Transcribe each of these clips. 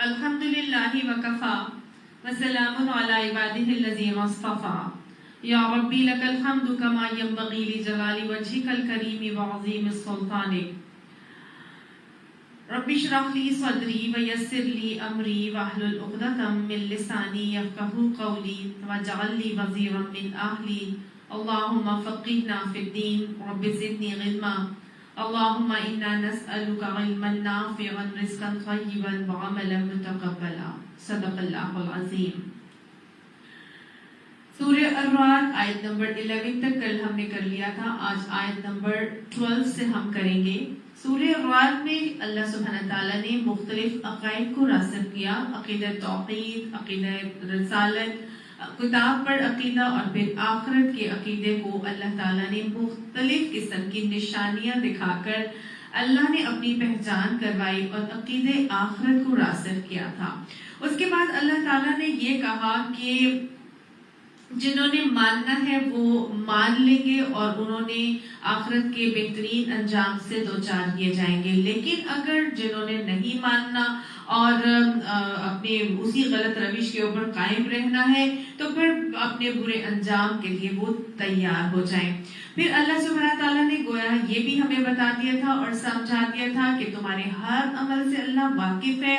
الحمدللہ وکفا وسلام علی عبادہ الذین اصطفى یا ربی لک الحمد کما ینبغی لجلال وجہک الکریم وعظیم سلطانک رب اشرح لی صدری ویسر لی امری واحلل عقدۃ من لسانی یفقہوا قولی واجعل لی وزیرا من اہلی اللہم فقہنا فی الدین رب زدنی علما اللهم انا نسألك علما نافعا رزقا طيبا وعملا متقبلا صدق اللہ العظیم۔ سورہ الرعد آیت نمبر 11 تک کل ہم نے کر لیا تھا، آج آیت نمبر 12 سے ہم کریں گے۔ سورہ الرعد میں اللہ سبحانہ تعالیٰ نے مختلف عقائد کو راسخ کیا، عقیدہ توحید، عقیدہ رسالت، کتاب پر عقیدہ اور پھر آخرت کے عقیدے کو اللہ تعالیٰ نے مختلف قسم کی نشانیاں دکھا کر اللہ نے اپنی پہچان کروائی اور عقیدے آخرت کو راسخ کیا تھا۔ اس کے بعد اللہ تعالیٰ نے یہ کہا کہ جنہوں نے ماننا ہے وہ مان لیں گے اور انہوں نے آخرت کے بہترین انجام سے دوچار کیے جائیں گے، لیکن اگر جنہوں نے نہیں ماننا اور اپنے اسی غلط روش کے اوپر قائم رہنا ہے تو پھر اپنے برے انجام کے لیے وہ تیار ہو جائیں۔ پھر اللہ سبحانہ تعالیٰ نے گویا یہ بھی ہمیں بتا دیا تھا اور سمجھا دیا تھا کہ تمہارے ہر عمل سے اللہ واقف ہے،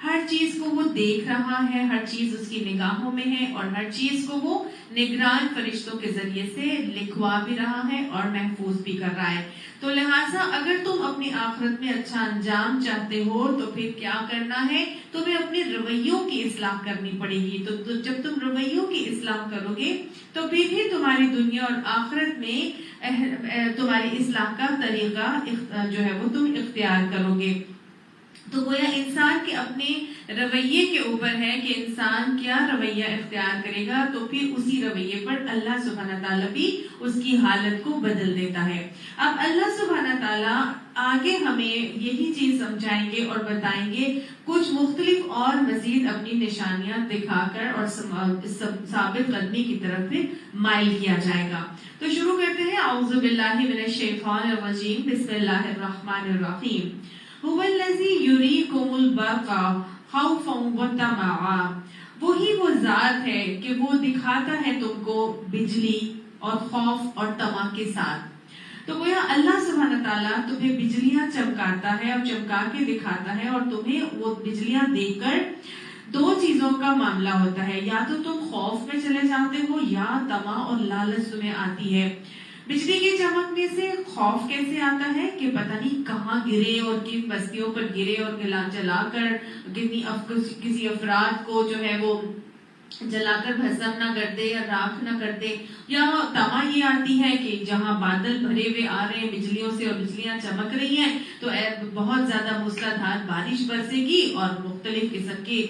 ہر چیز کو وہ دیکھ رہا ہے، ہر چیز اس کی نگاہوں میں ہے اور ہر چیز کو وہ نگران فرشتوں کے ذریعے سے لکھوا بھی رہا ہے اور محفوظ بھی کر رہا ہے۔ تو لہٰذا اگر تم اپنی آخرت میں اچھا انجام چاہتے ہو تو پھر کیا کرنا ہے؟ تمہیں اپنے رویوں کی اصلاح کرنی پڑے گی۔ تو جب تم رویوں کی اصلاح کرو گے تو پھر ہی تمہاری دنیا اور آخرت میں تمہاری اصلاح کا طریقہ جو ہے وہ تم اختیار کرو گے۔ تو گویا انسان کے اپنے رویے کے اوپر ہے کہ انسان کیا رویہ اختیار کرے گا، تو پھر اسی رویے پر اللہ سبحانہ تعالیٰ بھی اس کی حالت کو بدل دیتا ہے۔ اب اللہ سبحانہ تعالیٰ آگے ہمیں یہی چیز سمجھائیں گے اور بتائیں گے، کچھ مختلف اور مزید اپنی نشانیاں دکھا کر اور ثابت قدمی کی طرف پھر مائل کیا جائے گا۔ تو شروع کرتے ہیں، اعوذ باللہ من الشیطان الرجیم، بسم اللہ الرحمن الرحیم۔ هو الذی یریکم البرق خوفا وطمعا، وہی وہ ذات ہے کہ وہ دکھاتا ہے تم کو بجلی اور خوف اور طمع کے ساتھ۔ تو گویا اللہ سبحانہ تعالیٰ تمہیں بجلیاں چمکاتا ہے اور چمکا کے دکھاتا ہے، اور تمہیں وہ بجلیاں دیکھ کر دو چیزوں کا معاملہ ہوتا ہے، یا تو تم خوف میں چلے جاتے ہو یا طمع اور لالچ تمہیں آتی ہے۔ بجلی کے چمکنے سے خوف کیسے آتا ہے کہ پتہ نہیں کہاں گرے اور کن بستیوں پر گرے اور جلا کر کسی افراد کو جو ہے وہ جلا کر بھسم نہ کر دے یا راکھ نہ کر دے، یا طمع یہ آتی ہے کہ جہاں بادل بھرے ہوئے آ رہے ہیں بجلیوں سے اور بجلیاں چمک رہی ہیں تو بہت زیادہ موسلادھار بارش برسے گی اور مختلف قسم کی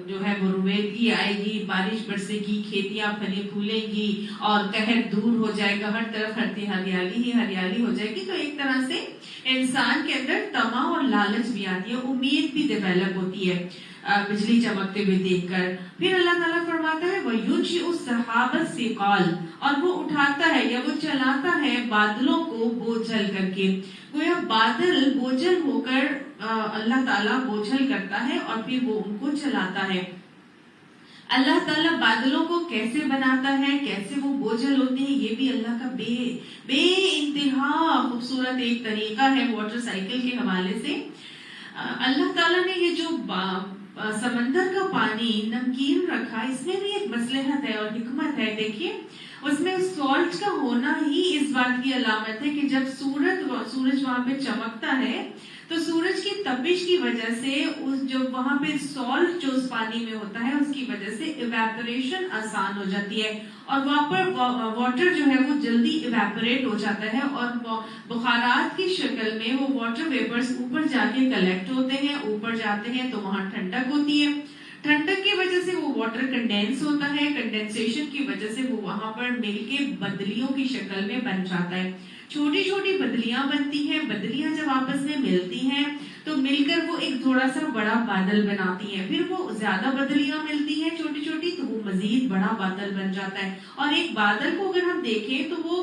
جو ہے وہ رویدگی آئے گی، بارش برسے گی، کھیتیاں پھلیں پھولیں گی اور قہر دور ہو جائے گا، ہر طرف ہریالی ہی ہریالی ہو جائے گی۔ تو ایک طرح سے انسان کے اندر طمع اور لالچ بھی آتی ہے، امید بھی ڈیولپ ہوتی ہے بجلی چمکتے ہوئے دیکھ کر۔ پھر اللہ تعالیٰ فرماتا ہے وَيُنشِئُ السَّحَابَ الثِّقَالَ، اور وہ اٹھاتا ہے یا وہ چلاتا ہے بادلوں کو بوجھل کر کے۔ گویا بادل بوجھل ہو کر اللہ تعالیٰ بوجھل کرتا ہے اور پھر وہ ان کو چلاتا ہے۔ اللہ تعالیٰ بادلوں کو کیسے بناتا ہے، کیسے وہ بوجھل ہوتے ہیں، یہ بھی اللہ کا بے انتہا خوبصورت ایک طریقہ ہے واٹر سائیکل کے حوالے سے۔ اللہ تعالیٰ نے یہ جو سمندر کا پانی نمکین رکھا، اس میں بھی ایک مصلحت ہے اور حکمت ہے۔ دیکھیے اس میں سالٹ کا ہونا ہی اس بات کی علامت ہے کہ جب سورج وہاں پہ چمکتا ہے تو سورج کی تپش کی وجہ سے جو وہاں پہ سالٹ جو اس پانی میں ہوتا ہے اس کی وجہ سے ایویپوریشن آسان ہو جاتی ہے اور وہاں پر واٹر جو ہے وہ جلدی ایویپوریٹ ہو جاتا ہے اور بخارات کی شکل میں وہ واٹر ویپرز اوپر جا کے کلیکٹ ہوتے ہیں، اوپر جاتے ہیں تو وہاں ٹھنڈک ہوتی ہے، ٹھنڈک کی وجہ سے وہ واٹر کنڈینس ہوتا ہے، کنڈینسیشن کی وجہ سے وہ وہاں پر مل کے بدلیوں کی شکل میں بن جاتا ہے۔ چھوٹی چھوٹی بدلیاں بنتی ہیں، بدلیاں جب آپس میں ملتی ہیں تو مل کر وہ ایک تھوڑا سا بڑا بادل بناتی ہیں، پھر وہ زیادہ بدلیاں ملتی ہیں چھوٹی چھوٹی تو وہ مزید بڑا بادل بن جاتا ہے۔ اور ایک بادل کو اگر ہم دیکھیں تو وہ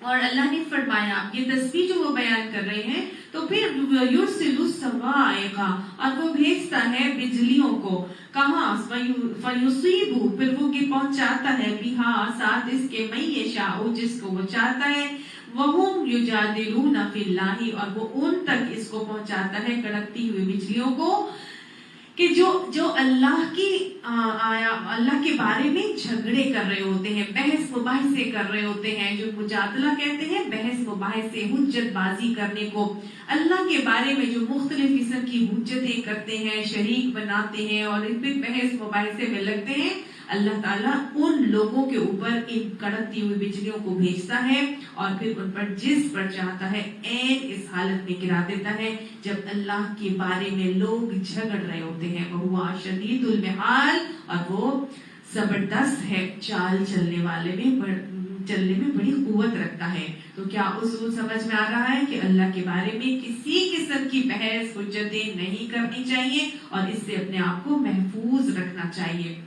اور اللہ نے فرمایا یہ تسبیح جو وہ بیان کر رہے ہیں تو پھر یرسل الصواعق اور وہ بھیجتا ہے بجلیوں کو کہاں فیصیب پھر وہ پہنچاتا ہے بہا ساتھ اس کے من یشاء جس کو وہ چاہتا ہے وہم یجادلون فی اللہ اور وہ ان تک اس کو پہنچاتا ہے کڑکتی ہوئی بجلیوں کو کہ جو اللہ کی اللہ کے بارے میں جھگڑے کر رہے ہوتے ہیں بحث مباحثے کر رہے ہوتے ہیں جو مجادلہ کہتے ہیں بحث مباحثے حجت بازی کرنے کو اللہ کے بارے میں جو مختلف قسم کی حجتیں کرتے ہیں شریک بناتے ہیں اور ان پہ بحث مباحثے میں لگتے ہیں اللہ تعالیٰ ان لوگوں کے اوپر ان کڑکتی ہوئی بجلیوں کو بھیجتا ہے اور پھر ان پر جس پر چاہتا ہے عین اس حالت میں گرا دیتا ہے جب اللہ کے بارے میں لوگ جھگڑ رہے ہوتے ہیں وہ شدید المحال اور وہ زبردست ہے چال چلنے والے میں چلنے میں بڑی قوت رکھتا ہے. تو کیا اصول سمجھ میں آ رہا ہے کہ اللہ کے بارے میں کسی قسم کی بحث حجتیں نہیں کرنی چاہیے اور اس سے اپنے آپ کو محفوظ رکھنا چاہیے.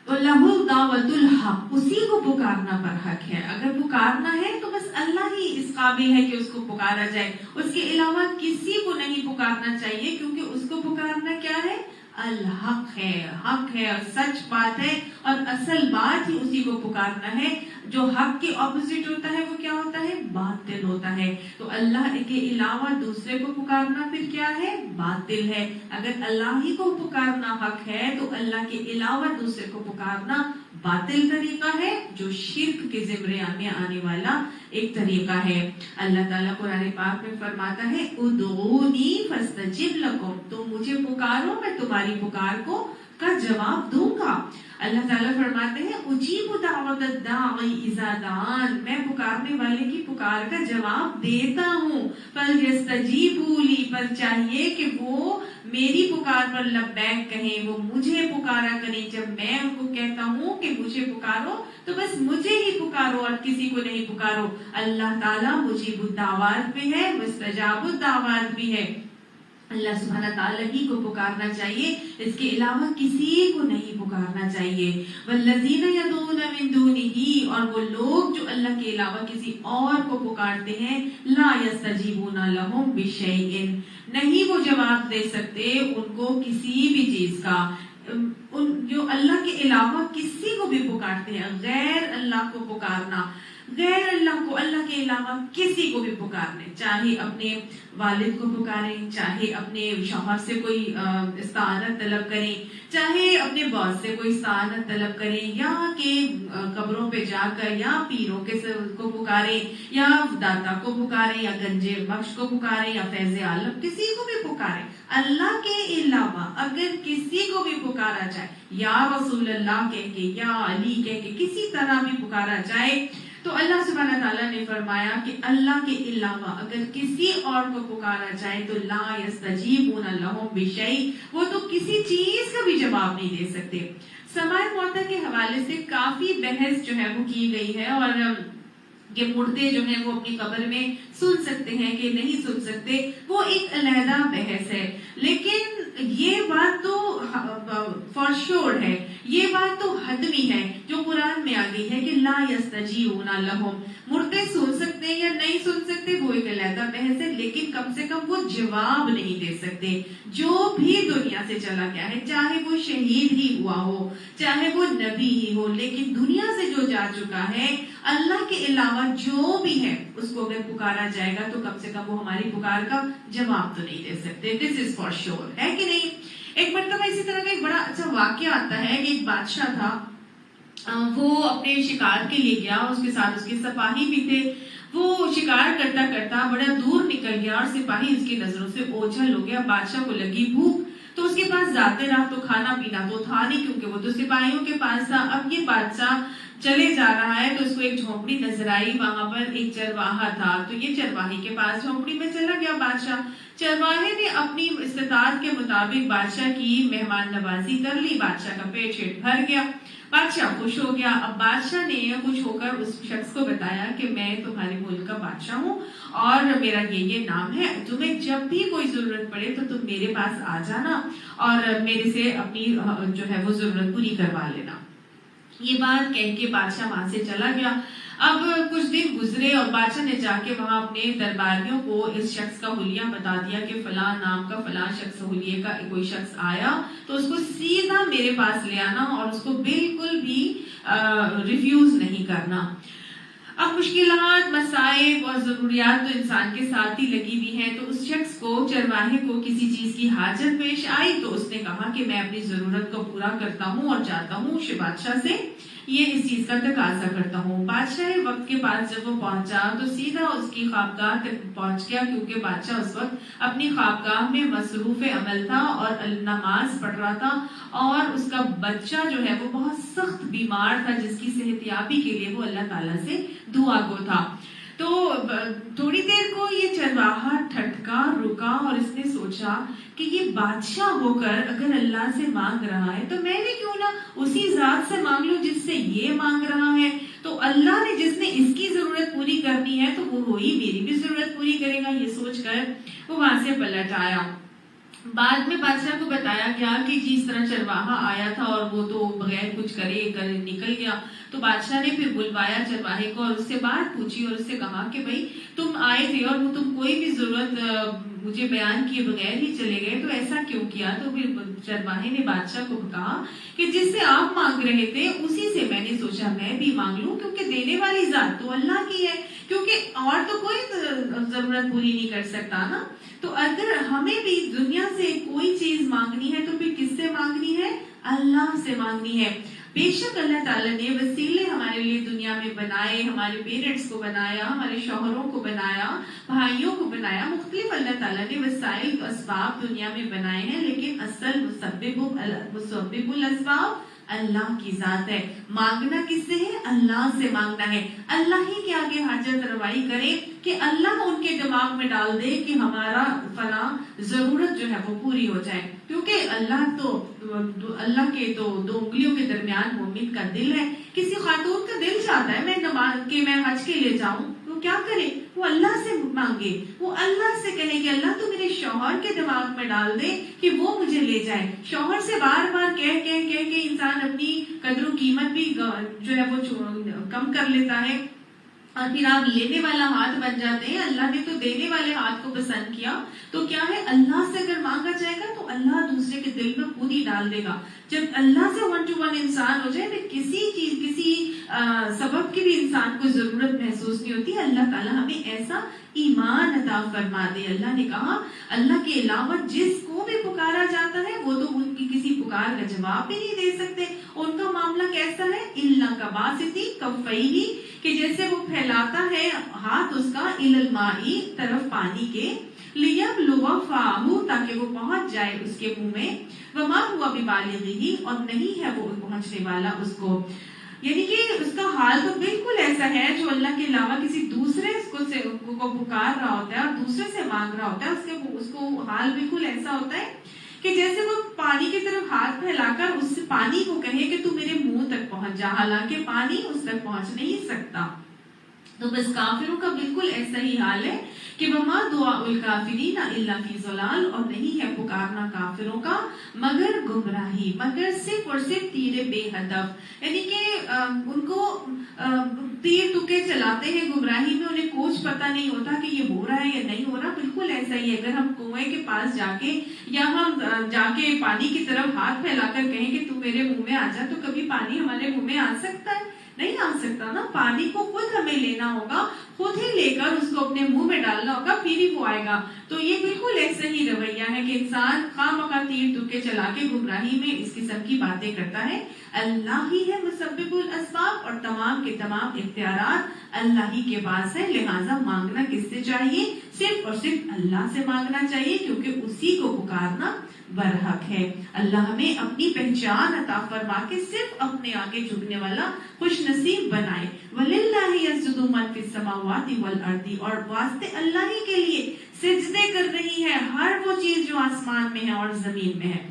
لَهُ دَعْوَةُ الْحَقِّ اسی کو پکارنا پر حق ہے. اگر پکارنا ہے تو بس اللہ ہی اس قابل ہے کہ اس کو پکارا جائے, اس کے علاوہ کسی کو نہیں پکارنا چاہیے کیونکہ اس کو پکارنا کیا ہے الحق ہے, حق ہے اور سچ بات ہے اور اصل بات ہی اسی کو پکارنا ہے. جو حق کے اپوزٹ ہوتا ہے وہ کیا ہوتا ہے باطل ہوتا ہے. تو اللہ کے علاوہ دوسرے کو پکارنا پھر کیا ہے باطل ہے. اگر اللہ ہی کو پکارنا حق ہے تو اللہ کے علاوہ دوسرے کو پکارنا باطل طریقہ ہے جو شرک کے زمرے میں آنے والا ایک طریقہ ہے. اللہ تعالیٰ قرآن پاک میں فرماتا ہے ادعونی فاستجب لکم, تم مجھے پکارو میں تمہاری پکار کو کا جواب دوں گا. اللہ تعالیٰ فرماتے ہیں اجیب دعوت الداعی اذا دعان, میں پکارنے والے کی پکار کا جواب دیتا ہوں. فلیستجیبوا لی, پر چاہیے کہ وہ میری پکار پر لبیک کہیں, وہ مجھے پکارا کریں. جب میں ان کو کہتا ہوں کہ مجھے پکارو تو بس مجھے ہی پکارو اور کسی کو نہیں پکارو. اللہ تعالیٰ مجیب الدعوات بھی ہے, مستجاب الدعوات بھی ہے. اللہ سبحانہ تعالیٰ ہی کو پکارنا چاہیے, اس کے علاوہ کسی کو نہیں پکارنا چاہیے. والذین یدعون من دونہ, اور وہ لوگ جو اللہ کے علاوہ کسی اور کو پکارتے ہیں لا یستجیبون لہم بشیء, نہیں وہ جواب دے سکتے ان کو کسی بھی چیز کا. جو اللہ کے علاوہ کسی کو بھی پکارتے ہیں, غیر اللہ کو پکارنا, غیر اللہ کو اللہ کے علاوہ کسی کو بھی پکارنے, چاہے اپنے والد کو پکاریں, چاہے اپنے شوہر سے کوئی استعانت طلب کریں, چاہے اپنے باس سے کوئی استعانت طلب کریں, یا کہ قبروں پہ جا کر یا پیروں کے کو پکاریں, یا داتا کو پکاریں, یا گنجے بخش کو پکاریں, یا فیض عالم, کسی کو بھی پکاریں. اللہ کے علاوہ اگر کسی کو بھی پکارا جائے, یا رسول اللہ کہہ کے, یا علی کہہ کے, کسی طرح بھی پکارا جائے, تو اللہ سبحانہ تعالیٰ نے فرمایا کہ اللہ کے علاوہ اگر کسی اور کو پکارا جائے تو لا یستجیبون لہم بشیء, وہ تو کسی چیز کا بھی جواب نہیں دے سکتے. سماع موتیٰ کے حوالے سے کافی بحث جو ہے وہ کی گئی ہے, اور کہ مردے جو ہیں وہ اپنی قبر میں سن سکتے ہیں کہ نہیں سن سکتے, وہ ایک علیحدہ بحث ہے. لیکن یہ بات تو فار شور ہے, یہ بات تو حتمی ہے جو قرآن میں آ گئی ہے کہ لا یستجیبون لہم, مردے سن سکتے یا نہیں سن سکتے وہ ایک علیحدہ بحث ہے, لیکن کم سے کم وہ جواب نہیں دے سکتے. جو بھی دنیا سے چلا گیا ہے, چاہے وہ شہید ہی ہوا ہو, چاہے وہ نبی ہی ہو, لیکن دنیا سے جو جا چکا ہے, اللہ کے علاوہ جو بھی ہے اس کو اگر پکارا جائے گا تو کم سے کم وہ ہماری پکار کا جواب تو نہیں دے سکتے. دس از فار شیور, ہے کہ نہیں. ایک مرتبہ اسی طرح کا ایک بڑا اچھا واقعہ آتا ہے کہ ایک بادشاہ تھا, وہ اپنے شکار کے لیے گیا, اس کے ساتھ اس کے سپاہی بھی تھے. وہ شکار کرتا کرتا بڑا دور نکل گیا اور سپاہی اس کی نظروں سے اوجھل ہو گیا. بادشاہ کو لگی بھوک, تو اس کے پاس ذاتے راہ تو کھانا پینا تو تھا نہیں کیونکہ وہ تو سپاہیوں کے پاس تھا. اب یہ بادشاہ چلے جا رہا ہے تو اس کو ایک جھونپڑی نظر آئی, وہاں پر ایک چرواہا تھا, تو یہ چرواہے کے پاس جھونپڑی میں چلا گیا بادشاہ. چرواہے نے اپنی استطاعت کے مطابق بادشاہ کی مہمان نوازی کر لی, بادشاہ کا پیٹ شیٹ بھر گیا, بادشاہ خوش ہو گیا. اب بادشاہ نے خوش ہو کر اس شخص کو بتایا کہ میں تمہارے ملک کا بادشاہ ہوں اور میرا یہ نام ہے, تمہیں جب بھی کوئی ضرورت پڑے تو تم میرے پاس آ جانا اور میرے سے اپنی جو ہے وہ ضرورت پوری کروا لینا. یہ بات کہہ کے بادشاہ وہاں سے چلا گیا. اب کچھ دن گزرے اور بادشاہ نے جا کے وہاں اپنے درباریوں کو اس شخص کا حلیہ بتا دیا کہ فلاں نام کا فلاں شخص حلیے کا کوئی شخص آیا تو اس کو سیدھا میرے پاس لے آنا اور اس کو بالکل بھی ریفیوز نہیں کرنا۔ اب مشکلات، مسائب اور ضروریات تو انسان کے ساتھ ہی لگی ہوئی ہیں، تو اس شخص کو، چرواہے کو کسی چیز کی حاجت پیش آئی تو اس نے کہا کہ میں اپنی ضرورت کو پورا کرتا ہوں اور جاتا ہوں بادشاہ سے یہ اس چیز کا تقاضا کرتا ہوں۔ بادشاہ وقت کے پاس جب وہ پہنچا تو سیدھا اس کی خوابگاہ تک پہنچ گیا، کیونکہ بادشاہ اس وقت اپنی خوابگاہ میں مصروف عمل تھا اور نماز پڑھ رہا تھا، اور اس کا بچہ جو ہے وہ بہت سخت بیمار تھا جس کی صحت یابی کے لیے وہ اللہ تعالیٰ سے دعا گو تھا۔ تو تھوڑی دیر کو یہ چرواہا ٹھٹکا، رکا اور اس نے سوچا کہ یہ بادشاہ ہو کر اگر اللہ سے مانگ رہا ہے تو میں بھی کیوں نہ اسی ذات سے مانگ لوں جس سے یہ مانگ رہا ہے، تو اللہ نے جس نے اس کی ضرورت پوری کرنی ہے تو وہی میری بھی ضرورت پوری کرے گا، یہ سوچ کر وہ وہاں سے پلٹ آیا۔ بعد میں بادشاہ کو بتایا گیا کہ جس طرح چرواہا آیا تھا اور وہ تو بغیر کچھ کرے نکل گیا، تو بادشاہ نے پھر بلوایا چرواہے کو اور اس سے بات پوچھی اور اس سے کہا کہ بھائی تم آئے تھے اور تم کوئی بھی ضرورت مجھے بیان کیے بغیر ہی چلے گئے، تو ایسا کیوں کیا؟ تو پھر چرواہے نے بادشاہ کو کہا کہ جس سے آپ مانگ رہے تھے اسی سے میں نے سوچا میں بھی مانگ لوں، کیونکہ دینے والی ذات تو اللہ کی ہے، کیونکہ اور تو کوئی ضرورت پوری نہیں کر سکتا نا۔ تو اگر ہمیں بھی دنیا سے کوئی چیز مانگنی ہے تو پھر کس سے مانگنی ہے؟ اللہ سے مانگنی ہے۔ بے شک اللہ تعالیٰ نے وسیلے ہمارے لیے دنیا میں بنائے، ہمارے پیرنٹس کو بنایا، ہمارے شوہروں کو بنایا، بھائیوں کو بنایا، مختلف اللہ تعالیٰ نے وسائل اسباب دنیا میں بنائے ہیں، لیکن اصل مسبب الاسباب اللہ کی ذات ہے۔ مانگنا کس سے ہے؟ اللہ سے مانگنا ہے۔ اللہ ہی کے آگے حاجت روائی کرے کہ اللہ ان کے دماغ میں ڈال دے کہ ہمارا فلاں ضرورت جو ہے وہ پوری ہو جائے، کیونکہ اللہ کے تو دو انگلیوں کے درمیان مومن کا دل ہے۔ کسی خاتون کا دل چاہتا ہے میں حج کے لیے جاؤں، وہ کیا کرے؟ وہ اللہ سے مانگے، وہ اللہ سے کہے کہ اللہ تو میرے شوہر کے دماغ میں ڈال دے کہ وہ مجھے لے جائے۔ شوہر سے بار بار کہہ کے انسان اپنی قدر و قیمت بھی جو ہے وہ کم کر لیتا ہے، اور پھر آپ لینے والا ہاتھ بن جاتے ہیں۔ اللہ نے تو دینے والے ہاتھ کو پسند کیا، تو کیا ہے اللہ سے اگر مانگا جائے گا تو اللہ دوسرے کے دل میں خود ہی ڈال دے گا۔ جب اللہ سے 1 to 1 انسان ہو جائے، پھر کسی سبب کی بھی انسان کو ضرورت محسوس نہیں ہوتی۔ اللہ تعالیٰ ہمیں ایسا ایمان عطا فرما دے۔ اللہ نے کہا اللہ کے علاوہ جس کو بھی پکارا جاتا ہے وہ تو ان کی کسی پکار کا جواب بھی نہیں دے سکتے۔ ان کا معاملہ کیسا ہے؟ اللہ کا باسطی کفیہی، کہ جیسے وہ پھیلاتا ہے ہاتھ اس کا الالمائی طرف پانی کے، لیبلغ فاہ تاکہ وہ پہنچ جائے اس کے منہ میں، وما ہوا ببالغہ اور نہیں ہے وہ پہنچنے والا اس کو۔ یعنی کہ اس کا حال تو بالکل ایسا ہے جو اللہ کے علاوہ کسی دوسرے کو پکار رہا ہوتا ہے اور دوسرے سے مانگ رہا ہوتا ہے، اس کو حال بالکل ایسا ہوتا ہے کہ جیسے وہ پانی کی طرف ہاتھ پھیلا کر اس پانی کو کہے کہ تو میرے منہ تک پہنچ جا، حالانکہ پانی اس تک پہنچ نہیں سکتا۔ تو بس کافروں کا بالکل ایسا ہی حال ہے کہ وما دعاء الکافرین الا فی ضلال، اور نہیں ہے پکارنا کافروں کا مگر گمراہی، مگر صرف اور صرف تیر بے ہدف، یعنی کہ ان کو تیر تکے چلاتے ہیں گمراہی میں، انہیں کچھ پتہ نہیں ہوتا کہ یہ ہو رہا ہے یا نہیں ہو رہا۔ بالکل ایسا ہی ہے، اگر ہم کنویں کے پاس جا کے یا ہم جا کے پانی کی طرف ہاتھ پھیلا کر کہیں کہ تو میرے منہ میں آ جا، تو کبھی پانی ہمارے منہ میں آ سکتا ہے؟ نہیں آ سکتا نا۔ پانی کو خود ہمیں لینا ہوگا، خود ہی لے کر اس کو اپنے منہ میں ڈالنا ہوگا، پھر ہی وہ آئے گا۔ تو یہ بالکل ایسا ہی رویہ ہے کہ انسان خواہ مخواہ تیر تکے چلا کے گمراہی میں اس قسم کی باتیں کرتا ہے۔ اللہ ہی ہے مسبب الاسباب، اور تمام کے تمام اختیارات اللہ ہی کے پاس ہے، لہٰذا مانگنا کس سے چاہیے؟ صرف اور صرف اللہ سے مانگنا چاہیے، کیونکہ اسی کو پکارنا برحق ہے۔ اللہ ہمیں اپنی پہچان عطا فرما کے صرف اپنے آگے جھکنے والا خوش نصیب بنائے۔ وَلِلَّهِ يَسْجُدُ مَن فِي السَّمَاوَاتِ وَالْأَرْضِ، اور واسطے اللہ ہی کے لیے سجدے کر رہی ہے ہر وہ چیز جو آسمان میں ہے اور زمین میں ہے۔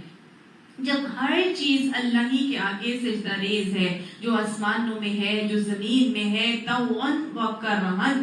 جب ہر چیز اللہ ہی کے آگے سجدہ ریز ہے، جو آسمانوں میں ہے، جو زمین میں ہے، طوعاً وکرہاً،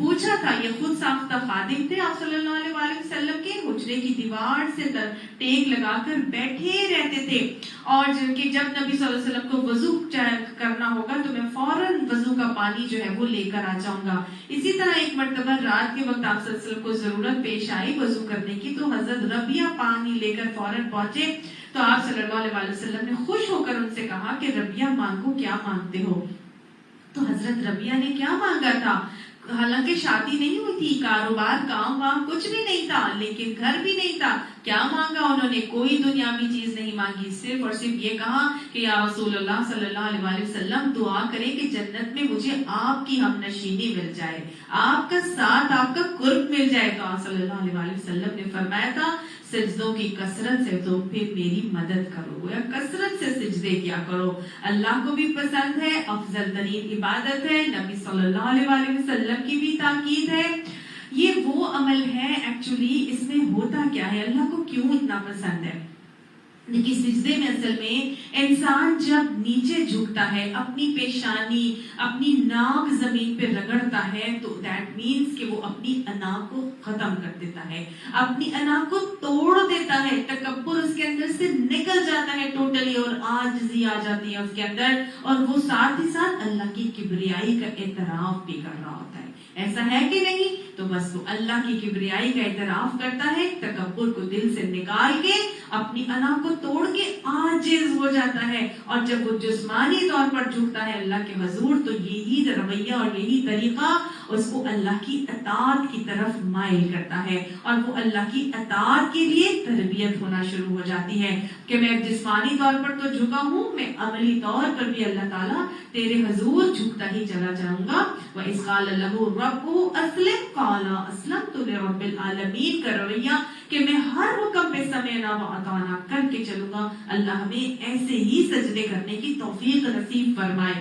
پوچھا تھا، یہ خود ساختہ خادم تھے آپ صلی اللہ علیہ وسلم کے، حجرے کی دیوار سے ٹیک لگا کر بیٹھے رہتے تھے، اور کہ جب نبی صلی اللہ علیہ وسلم کو وضو کرنا ہوگا تو میں فوراً وضو کا پانی جو ہے وہ لے کر آ جاؤں گا۔ اسی طرح ایک مرتبہ رات کے وقت آپ صلی اللہ علیہ وسلم کو ضرورت پیش آئی وضو کرنے کی، تو حضرت ربیہ پانی لے کر فوراً پہنچے، تو آپ صلی اللہ علیہ وسلم نے خوش ہو کر ان سے کہا کہ ربیہ مانگو، کیا مانگتے ہو؟ تو حضرت ربیہ نے کیا مانگا تھا؟ حالانکہ شادی نہیں ہوئی تھی، کاروبار کام وام کچھ بھی نہیں تھا، لیکن گھر بھی نہیں تھا، کیا مانگا انہوں نے؟ کوئی دنیاوی چیز نہیں مانگی، صرف اور صرف یہ کہا کہ یا رسول اللہ صلی اللہ علیہ وسلم دعا کریں کہ جنت میں مجھے آپ کی ہم نشینی مل جائے، آپ کا ساتھ، آپ کا قرب مل جائے۔ تو آپ صلی اللہ علیہ وسلم نے فرمایا تھا سجدوں کی کثرت سے تو پھر میری مدد کرو، یا کثرت سے سجدے کیا کرو، اللہ کو بھی پسند ہے، افضل ترین عبادت ہے، نبی صلی اللہ علیہ وسلم کی بھی تاکید ہے۔ یہ وہ عمل ہے ایکچولی، اس میں ہوتا کیا ہے، اللہ کو کیوں اتنا پسند ہے؟ لیکن سجدے میں اصل میں انسان جب نیچے جھکتا ہے، اپنی پیشانی، اپنی ناک زمین پہ رگڑتا ہے، تو دیٹ مینس کہ وہ اپنی انا کو ختم کر دیتا ہے، اپنی انا کو توڑ دیتا ہے، تکبر اس کے اندر سے نکل جاتا ہے ٹوٹلی، اور عاجزی آ جاتی ہے اس کے اندر، اور وہ ساتھ ہی ساتھ اللہ کی کبریائی کا اعتراف بھی کر رہا ہوتا ہے۔ ایسا ہے کہ نہیں؟ تو بس وہ اللہ کی کبریائی کا اعتراف کرتا ہے، تکبر کو دل سے نکال کے اپنی انا کو توڑ کے عاجز ہو جاتا ہے، اور جب وہ جسمانی طور پر جھکتا ہے اللہ کے حضور، تو یہی رویہ اور یہی طریقہ اس کو اللہ کی اطاعت کی طرف مائل کرتا ہے، اور وہ اللہ کی اطاعت کے لیے تربیت ہونا شروع ہو جاتی ہے کہ میں جسمانی طور پر تو جھکا ہوں، میں عملی طور پر بھی اللہ تعالیٰ تیرے حضور جھکتا ہی چلا جاؤں گا۔ وَإِذْ قَالَ لَهُ رَبُّهُ أَسْلِمْ قَالَ أَسْلَمْتُ لِرَبِّ الْعَالَمِينَ کا رویہ کہ میں ہر حکم پہ سمعنا وَأَطَعْنَا کر کے چلوں گا۔ اللہ ہمیں ایسے ہی سجدے کرنے کی توفیق نصیب فرمائے۔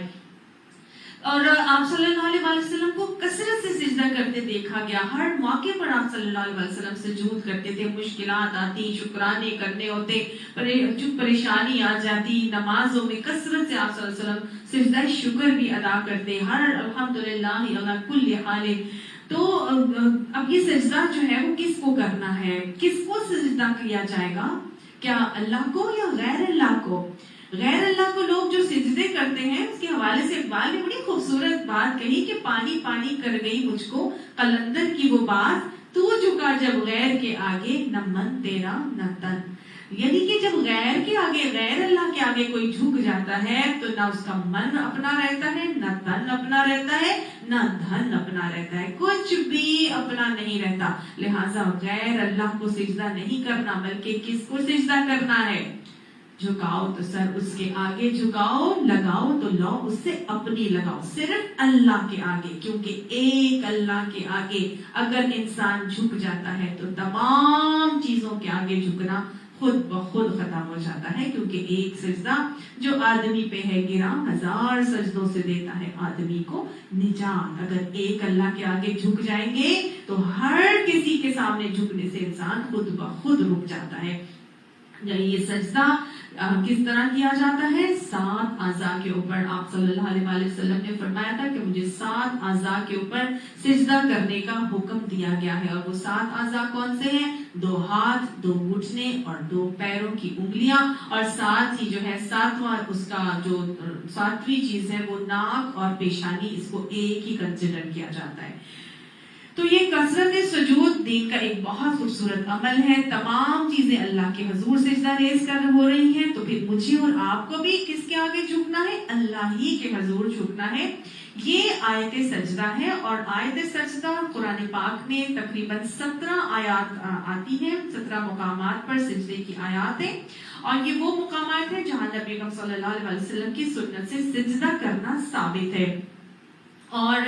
اور آپ صلی اللہ علیہ وسلم کو کثرت سے سجدہ کرتے دیکھا گیا، ہر موقع پر آپ صلی اللہ علیہ وسلم سجود کرتے تھے، مشکلات آتی، شکرانے کرنے ہوتے، پریشانی آ جاتی، نمازوں میں کثرت سے آپ صلی اللہ علیہ وسلم سجدہ شکر بھی ادا کرتے، ہر الحمدللہ علی کل حال۔ تو اب یہ سجدہ جو ہے وہ کس کو کرنا ہے، کس کو سجدہ کیا جائے گا؟ کیا اللہ کو یا غیر اللہ کو؟ غیر اللہ کو لوگ جو سجدے کرتے ہیں، اس کے حوالے سے اقبال نے بڑی خوبصورت بات کہی کہ پانی پانی کر گئی مجھ کو قلندر کی وہ بات، تو جھکا جب غیر کے آگے، نہ من تیرا نہ تن۔ یعنی کہ جب غیر کے آگے، غیر اللہ کے آگے کوئی جھک جاتا ہے تو نہ اس کا من اپنا رہتا ہے، نہ تن اپنا رہتا ہے، نہ دھن اپنا رہتا ہے، کچھ بھی اپنا نہیں رہتا۔ لہٰذا غیر اللہ کو سجدہ نہیں کرنا، بلکہ کس کو سجدہ کرنا ہے؟ جھکاؤ تو سر اس کے آگے جھکاؤ، لگاؤ تو لو اس سے اپنی لگاؤ، صرف اللہ کے آگے، کیونکہ ایک اللہ کے آگے اگر انسان جھک جاتا ہے تو تمام چیزوں کے آگے جھکنا خود بخود ختم ہو جاتا ہے، کیونکہ ایک سجدہ جو آدمی پہ ہے گرا، 1000 سجدوں سے دیتا ہے آدمی کو نجات۔ اگر ایک اللہ کے آگے جھک جائیں گے تو ہر کسی کے سامنے جھکنے سے انسان خود بخود رک جاتا ہے۔ یہ سجدہ کس طرح کیا جاتا ہے؟ 7 اعضاء کے اوپر۔ آپ صلی اللہ علیہ وسلم نے فرمایا تھا کہ مجھے 7 اعضاء کے اوپر سجدہ کرنے کا حکم دیا گیا ہے، اور وہ 7 اعضاء کون سے ہیں؟ 2 ہاتھ، 2 گھٹنے اور 2 پیروں کی انگلیاں، اور ساتھ ہی جو ہے 7واں اس کا جو 7ویں چیز ہے وہ ناک اور پیشانی، اس کو ایک ہی کنسیڈر کیا جاتا ہے۔ تو یہ کثرت سجود دین کا ایک بہت خوبصورت عمل ہے، تمام چیزیں اللہ کے حضور سجدہ ریز کر ہو رہی ہیں، تو پھر مجھے اور آپ کو بھی کس کے آگے جھکنا ہے؟ اللہ ہی کے حضور جھکنا ہے۔ یہ آیت سجدہ ہے، اور آیت سجدہ قرآن پاک میں تقریباً 17 آیات آتی ہیں، 17 مقامات پر سجدے کی آیات ہیں، اور یہ وہ مقامات ہیں جہاں نبی اکرم صلی اللہ علیہ وسلم کی سنت سے سجدہ کرنا ثابت ہے۔ اور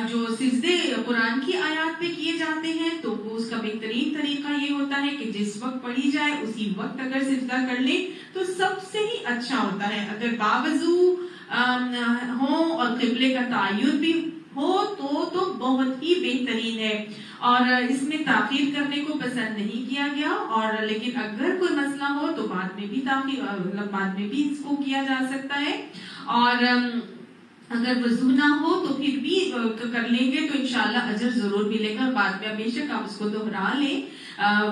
جو سجدے قرآن کی آیات پہ کیے جاتے ہیں تو وہ اس کا بہترین طریقہ یہ ہوتا ہے کہ جس وقت پڑھی جائے اسی وقت اگر سجدہ کر لے تو سب سے ہی اچھا ہوتا ہے۔ اگر باوضو ہو اور قبلے کا تعین بھی ہو تو بہت ہی بہترین ہے، اور اس میں تاخیر کرنے کو پسند نہیں کیا گیا، اور لیکن اگر کوئی مسئلہ ہو تو بعد میں بھی تاخیر، بعد میں بھی اس کو کیا جا سکتا ہے۔ اور اگر وضو نہ ہو تو پھر بھی کر لیں گے تو انشاءاللہ اجر ضرور ملے گا. بعد میں بے شک آپ اس کو دہرا لیں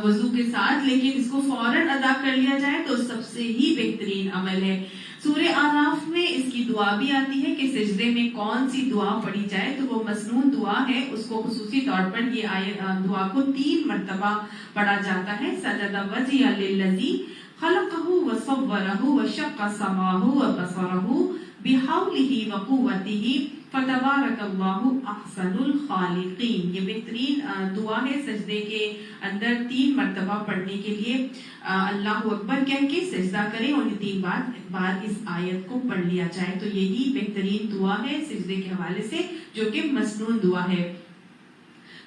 وضو کے ساتھ، لیکن اس کو فوراً ادا کر لیا جائے تو سب سے ہی بہترین عمل ہے. سورہ آراف میں اس کی دعا بھی آتی ہے کہ سجدے میں کون سی دعا پڑھی جائے، تو وہ مسنون دعا ہے. اس کو خصوصی طور پر یہ دعا کو 3 مرتبہ پڑھا جاتا ہے. سجد وجہ للذی خلقہ وصورہ وشق سماہ وبصرہ بحولہ وقوتہ فتبارک اللہ احسن الخالقین. یہ بہترین دعا ہے سجدے کے اندر 3 مرتبہ پڑھنے کے لیے. اللہ اکبر کہہ کے سجدہ کریں اور 3 بار اس آیت کو پڑھ لیا جائے تو یہی بہترین دعا ہے سجدے کے حوالے سے، جو کہ مسنون دعا ہے.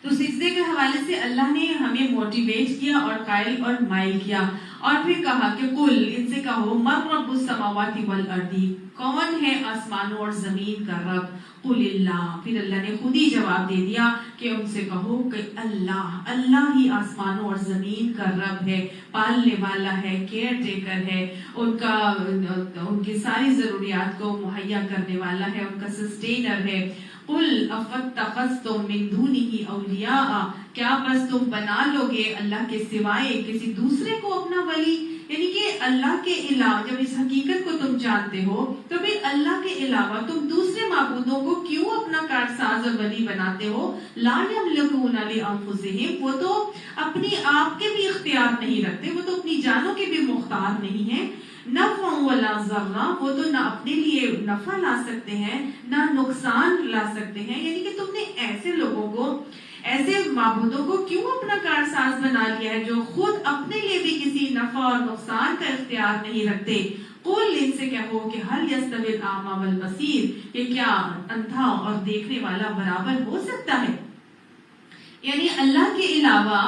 تو سجدے کے حوالے سے اللہ نے ہمیں موٹیویٹ کیا اور قائل اور مائل کیا، اور پھر کہا کہ قل، ان سے کہو، من رب السماوات والارض، کون ہے آسمانوں اور زمین کا رب؟ قل اللہ. پھر اللہ نے خود ہی جواب دے دیا کہ ان سے کہو کہ اللہ ہی آسمانوں اور زمین کا رب ہے، پالنے والا ہے، کیئر ٹیکر ہے، ان کی ساری ضروریات کو مہیا کرنے والا ہے، ان کا سسٹینر ہے. قل افاتخذتم من دونه اولیاء، کیا بس تم بنا لوگے اللہ کے سوائے کسی دوسرے کو اپنا ولی؟ یعنی کہ اللہ کے علاوہ جب اس حقیقت کو تم جانتے ہو تو پھر اللہ کے علاوہ تم دوسرے معبودوں کو کیوں اپنا کارساز اور ولی بناتے ہو؟ لا یملکون لانفسہم، وہ تو اپنی آپ کے بھی اختیار نہیں رکھتے، وہ تو اپنی جانوں کے بھی مختار نہیں ہیں. نفع ولا ضرا، وہ تو نہ اپنے لیے نفع لا سکتے ہیں نہ نقصان لا سکتے ہیں. یعنی کہ تم نے ایسے لوگوں کو، ایسے معبودوں کو کیوں اپنا کارساز بنا لیا ہے جو خود اپنے لیے بھی کسی نفع اور نقصان کا اختیار نہیں رکھتے. قل، ان سے کہو کہ هل يستوي الاعمى والبصير، کہ کیا اندھا اور دیکھنے والا برابر ہو سکتا ہے؟ یعنی اللہ کے علاوہ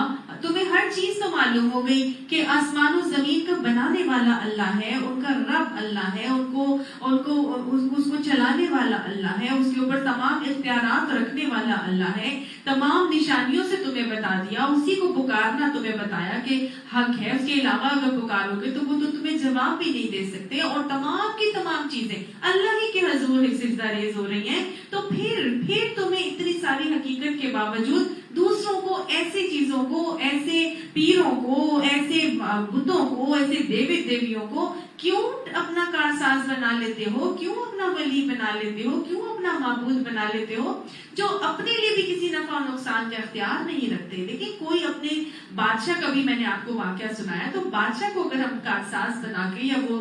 تمہیں ہر چیز تو معلوم ہو گئی کہ آسمان و زمین کا بنانے والا اللہ ہے، ان کا رب اللہ ہے، اس کو چلانے والا اللہ ہے، اس کے اوپر تمام اختیارات رکھنے والا اللہ ہے. تمام نشانیوں سے تمہیں بتا دیا، اسی کو پکارنا تمہیں بتایا کہ حق ہے. اس کے علاوہ اگر پکارو گے تو وہ تو تمہیں جواب بھی نہیں دے سکتے، اور تمام کی تمام چیزیں اللہ ہی کے حضور سجدہ ریز ہو رہی ہیں. تو پھر تمہیں اتنی ساری حقیقت کے باوجود دوسروں کو، ایسی چیزوں کو، ایسے پیروں کو، ایسے بتوں کو، ایسے دیویوں کو کیوں اپنا کارساز بنا لیتے ہو؟ کیوں اپنا ولی بنا لیتے ہو؟ کیوں اپنا معبود بنا لیتے ہو جو اپنے لیے بھی کسی نفع و نقصان کا اختیار نہیں رکھتے؟ دیکھیں، کوئی اپنے بادشاہ کا بھی میں نے آپ کو واقعہ سنایا، تو بادشاہ کو اگر ہم کارساز بنا کے، یا وہ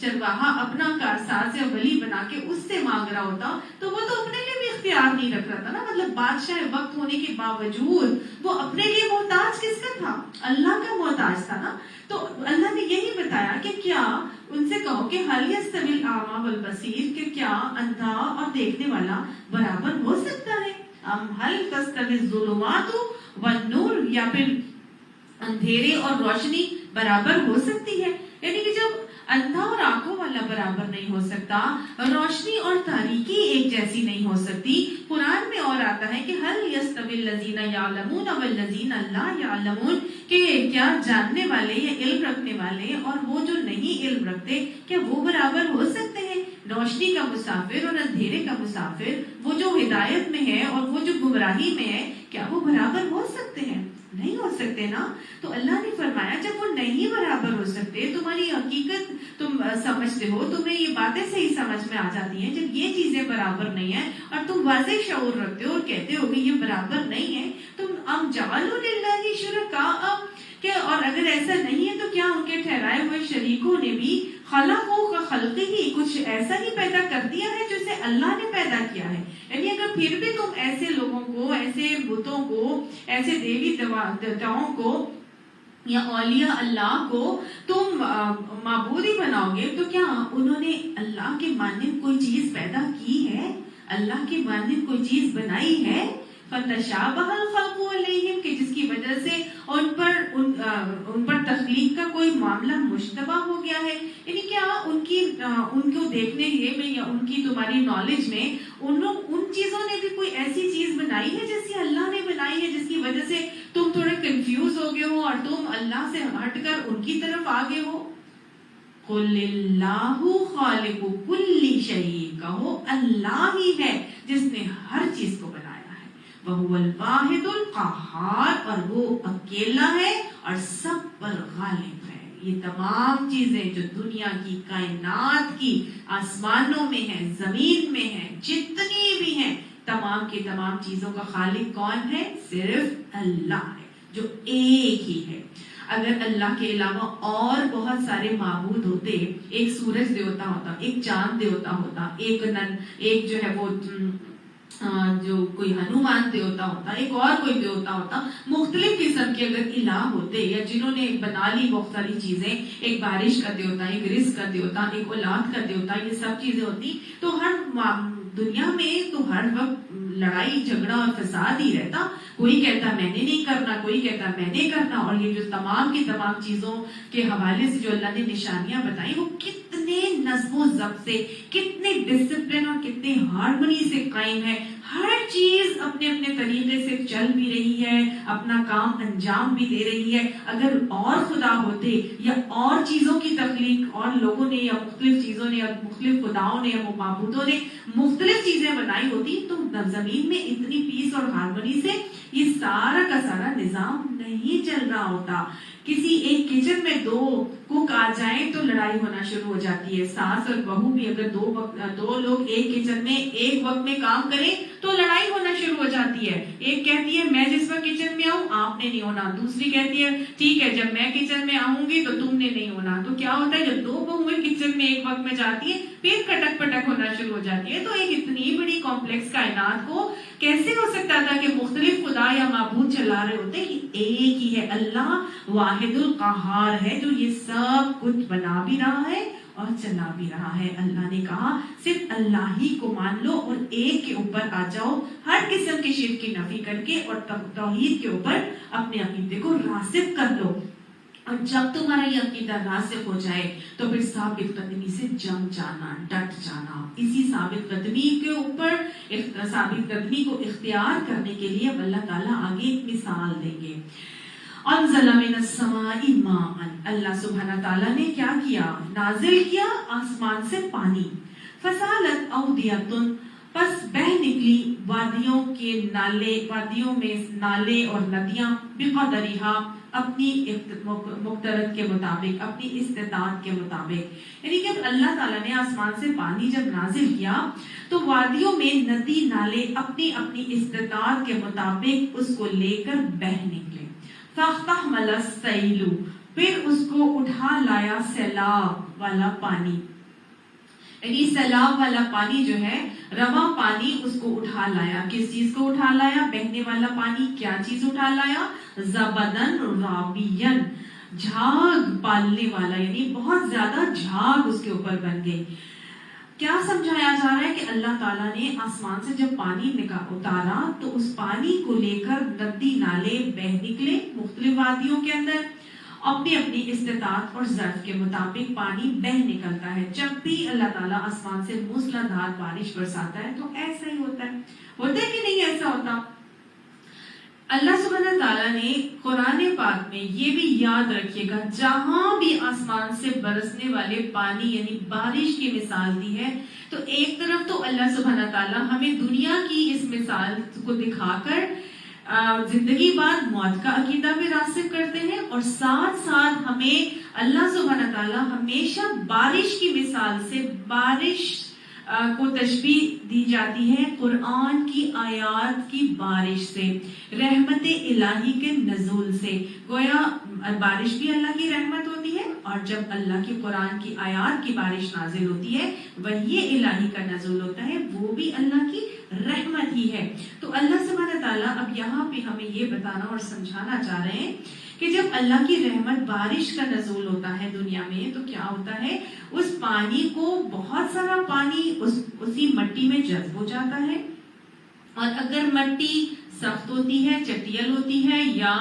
چرواہا اپنا کارساز یا ولی بنا کے اس سے مانگ رہا ہوتا تو وہ تو اپنے لیے بھی اختیار نہیں رکھ رہا تھا نا. مطلب بادشاہ وقت ہونے کے باوجود وہ اپنے لیے محتاج کس کا تھا؟ اللہ کا محتاج تھا نا. تو اللہ نے یہی بتایا کہ کیا، ان سے کہو کہ هل يستوي الاعمى والبصير، کہ کیا اندھا اور دیکھنے والا برابر ہو سکتا ہے؟ هل تستوي الظلمات والنور، یا پھر اندھیرے اور روشنی برابر ہو سکتی ہے؟ یعنی کہ جب اندھا اور آنکھوں والا برابر نہیں ہو سکتا، روشنی اور تاریکی ایک جیسی نہیں ہو سکتی. قرآن میں اور آتا ہے کہ هل يستوي الذين يعلمون والذين لا يعلمون، کہ کیا جاننے والے یا علم رکھنے والے اور وہ جو نہیں علم رکھتے، کیا وہ برابر ہو سکتے ہیں؟ روشنی کا مسافر اور اندھیرے کا مسافر، وہ جو ہدایت میں ہے اور وہ جو گمراہی میں ہے، کیا وہ برابر ہو سکتے ہیں؟ نہیں ہو سکتے نا. تو اللہ نے فرمایا جب وہ نہیں برابر ہو سکتے، تمہاری حقیقت تم سمجھتے ہو، تمہیں یہ باتیں صحیح سمجھ میں آ جاتی ہیں، جب یہ چیزیں برابر نہیں ہیں اور تم واضح شعور رکھتے ہو اور کہتے ہو کہ یہ برابر نہیں ہے، تم ام جعلوا للہ شرکاء، کہ اور اگر ایسا نہیں ہے تو کیا ان کے ٹھہرائے ہوئے شریکوں نے بھی خلقوں کا خلق ہی کچھ ایسا ہی پیدا کر دیا ہے جسے اللہ نے پیدا کیا ہے؟ یعنی اگر پھر بھی تم ایسے لوگوں کو، ایسے بتوں کو، ایسے دیوی دیوتاؤں کو یا اولیاء اللہ کو تم معبود ہی بناؤ گے، تو کیا انہوں نے اللہ کے مانند کوئی چیز پیدا کی ہے؟ اللہ کی مانند کوئی چیز بنائی ہے؟ فَتَشَابَهَ الْخَلْقُ عَلَيْهِمْ، کہ جس کی وجہ سے ان پر تخلیق کا کوئی معاملہ مشتبہ ہو گیا ہے. یعنی کیا ان کو دیکھنے میں یا ان کی تمہاری نالج میں ان چیزوں نے بھی کوئی ایسی چیز بنائی ہے جیسی اللہ نے بنائی ہے، جس کی وجہ سے تم تھوڑے کنفیوز ہو گئے ہو اور تم اللہ سے ہٹ کر ان کی طرف آ گئے ہو؟ قل اللہ خالق کل شیء، کہو اللہ ہی ہے جس نے ہر چیز کو بنایا ہے، وہو الواحد القہار، اور وہ اکیلا ہے اور سب پر غالب ہے۔ یہ تمام چیزیں جو دنیا کی، کائنات کی، آسمانوں میں ہیں، زمین میں ہیں، جتنی بھی ہیں، تمام کی تمام چیزوں کا خالق کون ہے؟ صرف اللہ ہے جو ایک ہی ہے۔ اگر اللہ کے علاوہ اور بہت سارے معبود ہوتے، ایک سورج دیوتا ہوتا، ایک چاند دیوتا ہوتا، ایک جو ہے وہ جو کوئی ہنومان دیوتا ہوتا، ایک اور کوئی دیوتا ہوتا، مختلف قسم کے اگر الہ ہوتے، یا جنہوں نے بنا لی بہت ساری چیزیں، ایک بارش کا دیوتا، ایک رزق کا دیوتا، ایک اولاد کا دیوتا، یہ سب چیزیں ہوتی، تو ہر دنیا میں تو ہر وقت لڑائی جھگڑا اور فساد ہی رہتا۔ کوئی کہتا میں نے نہیں کرنا، کوئی کہتا میں نے کرنا، اور یہ جو تمام کی تمام چیزوں کے حوالے سے جو اللہ نے نشانیاں بتائی، وہ کتنے نظم و ضبط سے، کتنے ڈسپلن اور کتنے ہارمونی سے قائم ہے۔ ہر چیز اپنے اپنے طریقے سے چل بھی رہی ہے، اپنا کام انجام بھی دے رہی ہے۔ اگر اور خدا ہوتے، یا اور چیزوں کی تخلیق اور لوگوں نے، یا مختلف چیزوں نے، یا مختلف خداؤں نے، یا معبودوں نے مختلف چیزیں بنائی ہوتی، تو زمین میں اتنی پیس اور ہارمونی سے یہ سارا کا سارا نظام نہیں چل رہا ہوتا۔ کسی ایک کچن میں دو کوک آ جائیں تو لڑائی ہونا شروع ہو جاتی ہے۔ ساس اور بہو بھی اگر دو لوگ ایک کچن میں ایک وقت میں کام کریں تو لڑائی ہونا شروع ہو جاتی ہے۔ ایک کہتی ہے میں جس وقت کچن میں آؤں آپ نے نہیں ہونا، دوسری کہتی ہے ٹھیک ہے جب میں کچن میں آؤں گی تو تم نے نہیں ہونا۔ تو کیا ہوتا ہے، جب دو بہویں کچن میں ایک وقت میں جاتی ہیں پھر کٹک پٹک ہونا شروع ہو جاتی ہے۔ تو ایک اتنی بڑی کمپلیکس کائنات کو کیسے ہو سکتا تھا کہ مختلف خدا یا معبود چلا رہے ہوتے؟ یہ ایک ہی ہے، اللہ واحد القہار ہے جو یہ سب کچھ بنا بھی رہا ہے اور چلا بھی رہا ہے۔ اللہ نے کہا صرف اللہ ہی کو مان لو اور ایک کے اوپر آ جاؤ، ہر قسم کی شرک کی نفی کر کے، اور توحید کے اوپر اپنے عقیدے کو راسخ کر لو۔ اور جب تمہارا یہ عقیدہ راسخ ہو جائے تو پھر ثابت قدمی سے جم جانا، ڈٹ جانا۔ اسی ثابت قدمی کے اوپر، ثابت قدمی کو اختیار کرنے کے لیے اللہ تعالیٰ آگے ایک مثال دیں گے۔ انزل من السماء ماء، اللہ سبحانہ تعالیٰ نے کیا کیا؟ نازل کیا آسمان سے پانی۔ فسالت اودیۃ، پس بہ نکلی وادیوں میں نالے اور ندیاں، بقدرہا، اپنی مقترت کے مطابق، اپنی استطاعت کے مطابق۔ یعنی کہ اللہ تعالیٰ نے آسمان سے پانی جب نازل کیا تو وادیوں میں ندی نالے اپنی اپنی استطاعت کے مطابق اس کو لے کر بہ نکلے۔ فاحتمل السیل، پھر اس کو اٹھا لایا سیلاب والا پانی، یعنی سیلاب والا پانی جو ہے، رواں پانی، اس کو اٹھا لایا۔ کس چیز کو اٹھا لایا؟ بہنے والا پانی۔ کیا چیز اٹھا لایا؟ زبدن رابین، جھاگ پالنے والا، یعنی بہت زیادہ جھاگ اس کے اوپر بن گئی۔ کیا سمجھایا جا رہا ہے کہ اللہ تعالیٰ نے آسمان سے جب پانی اتارا تو اس پانی کو لے کر ندی نالے بہ نکلے مختلف وادیوں کے اندر، اپنی اپنی استطاعت اور ظرف کے مطابق پانی بہ نکلتا ہے۔ جب بھی اللہ تعالیٰ آسمان سے موسلادھار بارش برساتا ہے تو ایسا ہی ہوتا ہے کہ نہیں ایسا ہوتا؟ اللہ سبحانہ تعالیٰ نے قرآن پاک میں یہ بھی یاد رکھیے گا، جہاں بھی آسمان سے برسنے والے پانی یعنی بارش کی مثال دی ہے تو ایک طرف تو اللہ سبحانہ تعالیٰ ہمیں دنیا کی اس مثال کو دکھا کر زندگی بعد موت کا عقیدہ بھی راسخ کرتے ہیں، اور ساتھ ساتھ ہمیں اللہ سبحانہ تعالیٰ ہمیشہ بارش کی مثال سے، بارش کو تشبیہ دی جاتی ہے قرآن کی آیات کی بارش سے، رحمت الہی کے نزول سے۔ گویا بارش بھی اللہ کی رحمت ہوتی ہے، اور جب اللہ کی قرآن کی آیات کی بارش نازل ہوتی ہے، وحی الہی کا نزول ہوتا ہے، وہ بھی اللہ کی رحمت ہی ہے۔ تو اللہ سبحانہ تعالیٰ اب یہاں پہ ہمیں یہ بتانا اور سمجھانا چاہ رہے ہیں کہ جب اللہ کی رحمت بارش کا نزول ہوتا ہے دنیا میں تو کیا ہوتا ہے، اس پانی کو، بہت سارا پانی اسی مٹی میں جذب ہو جاتا ہے، اور اگر مٹی سخت ہوتی ہے، چٹیل ہوتی ہے یا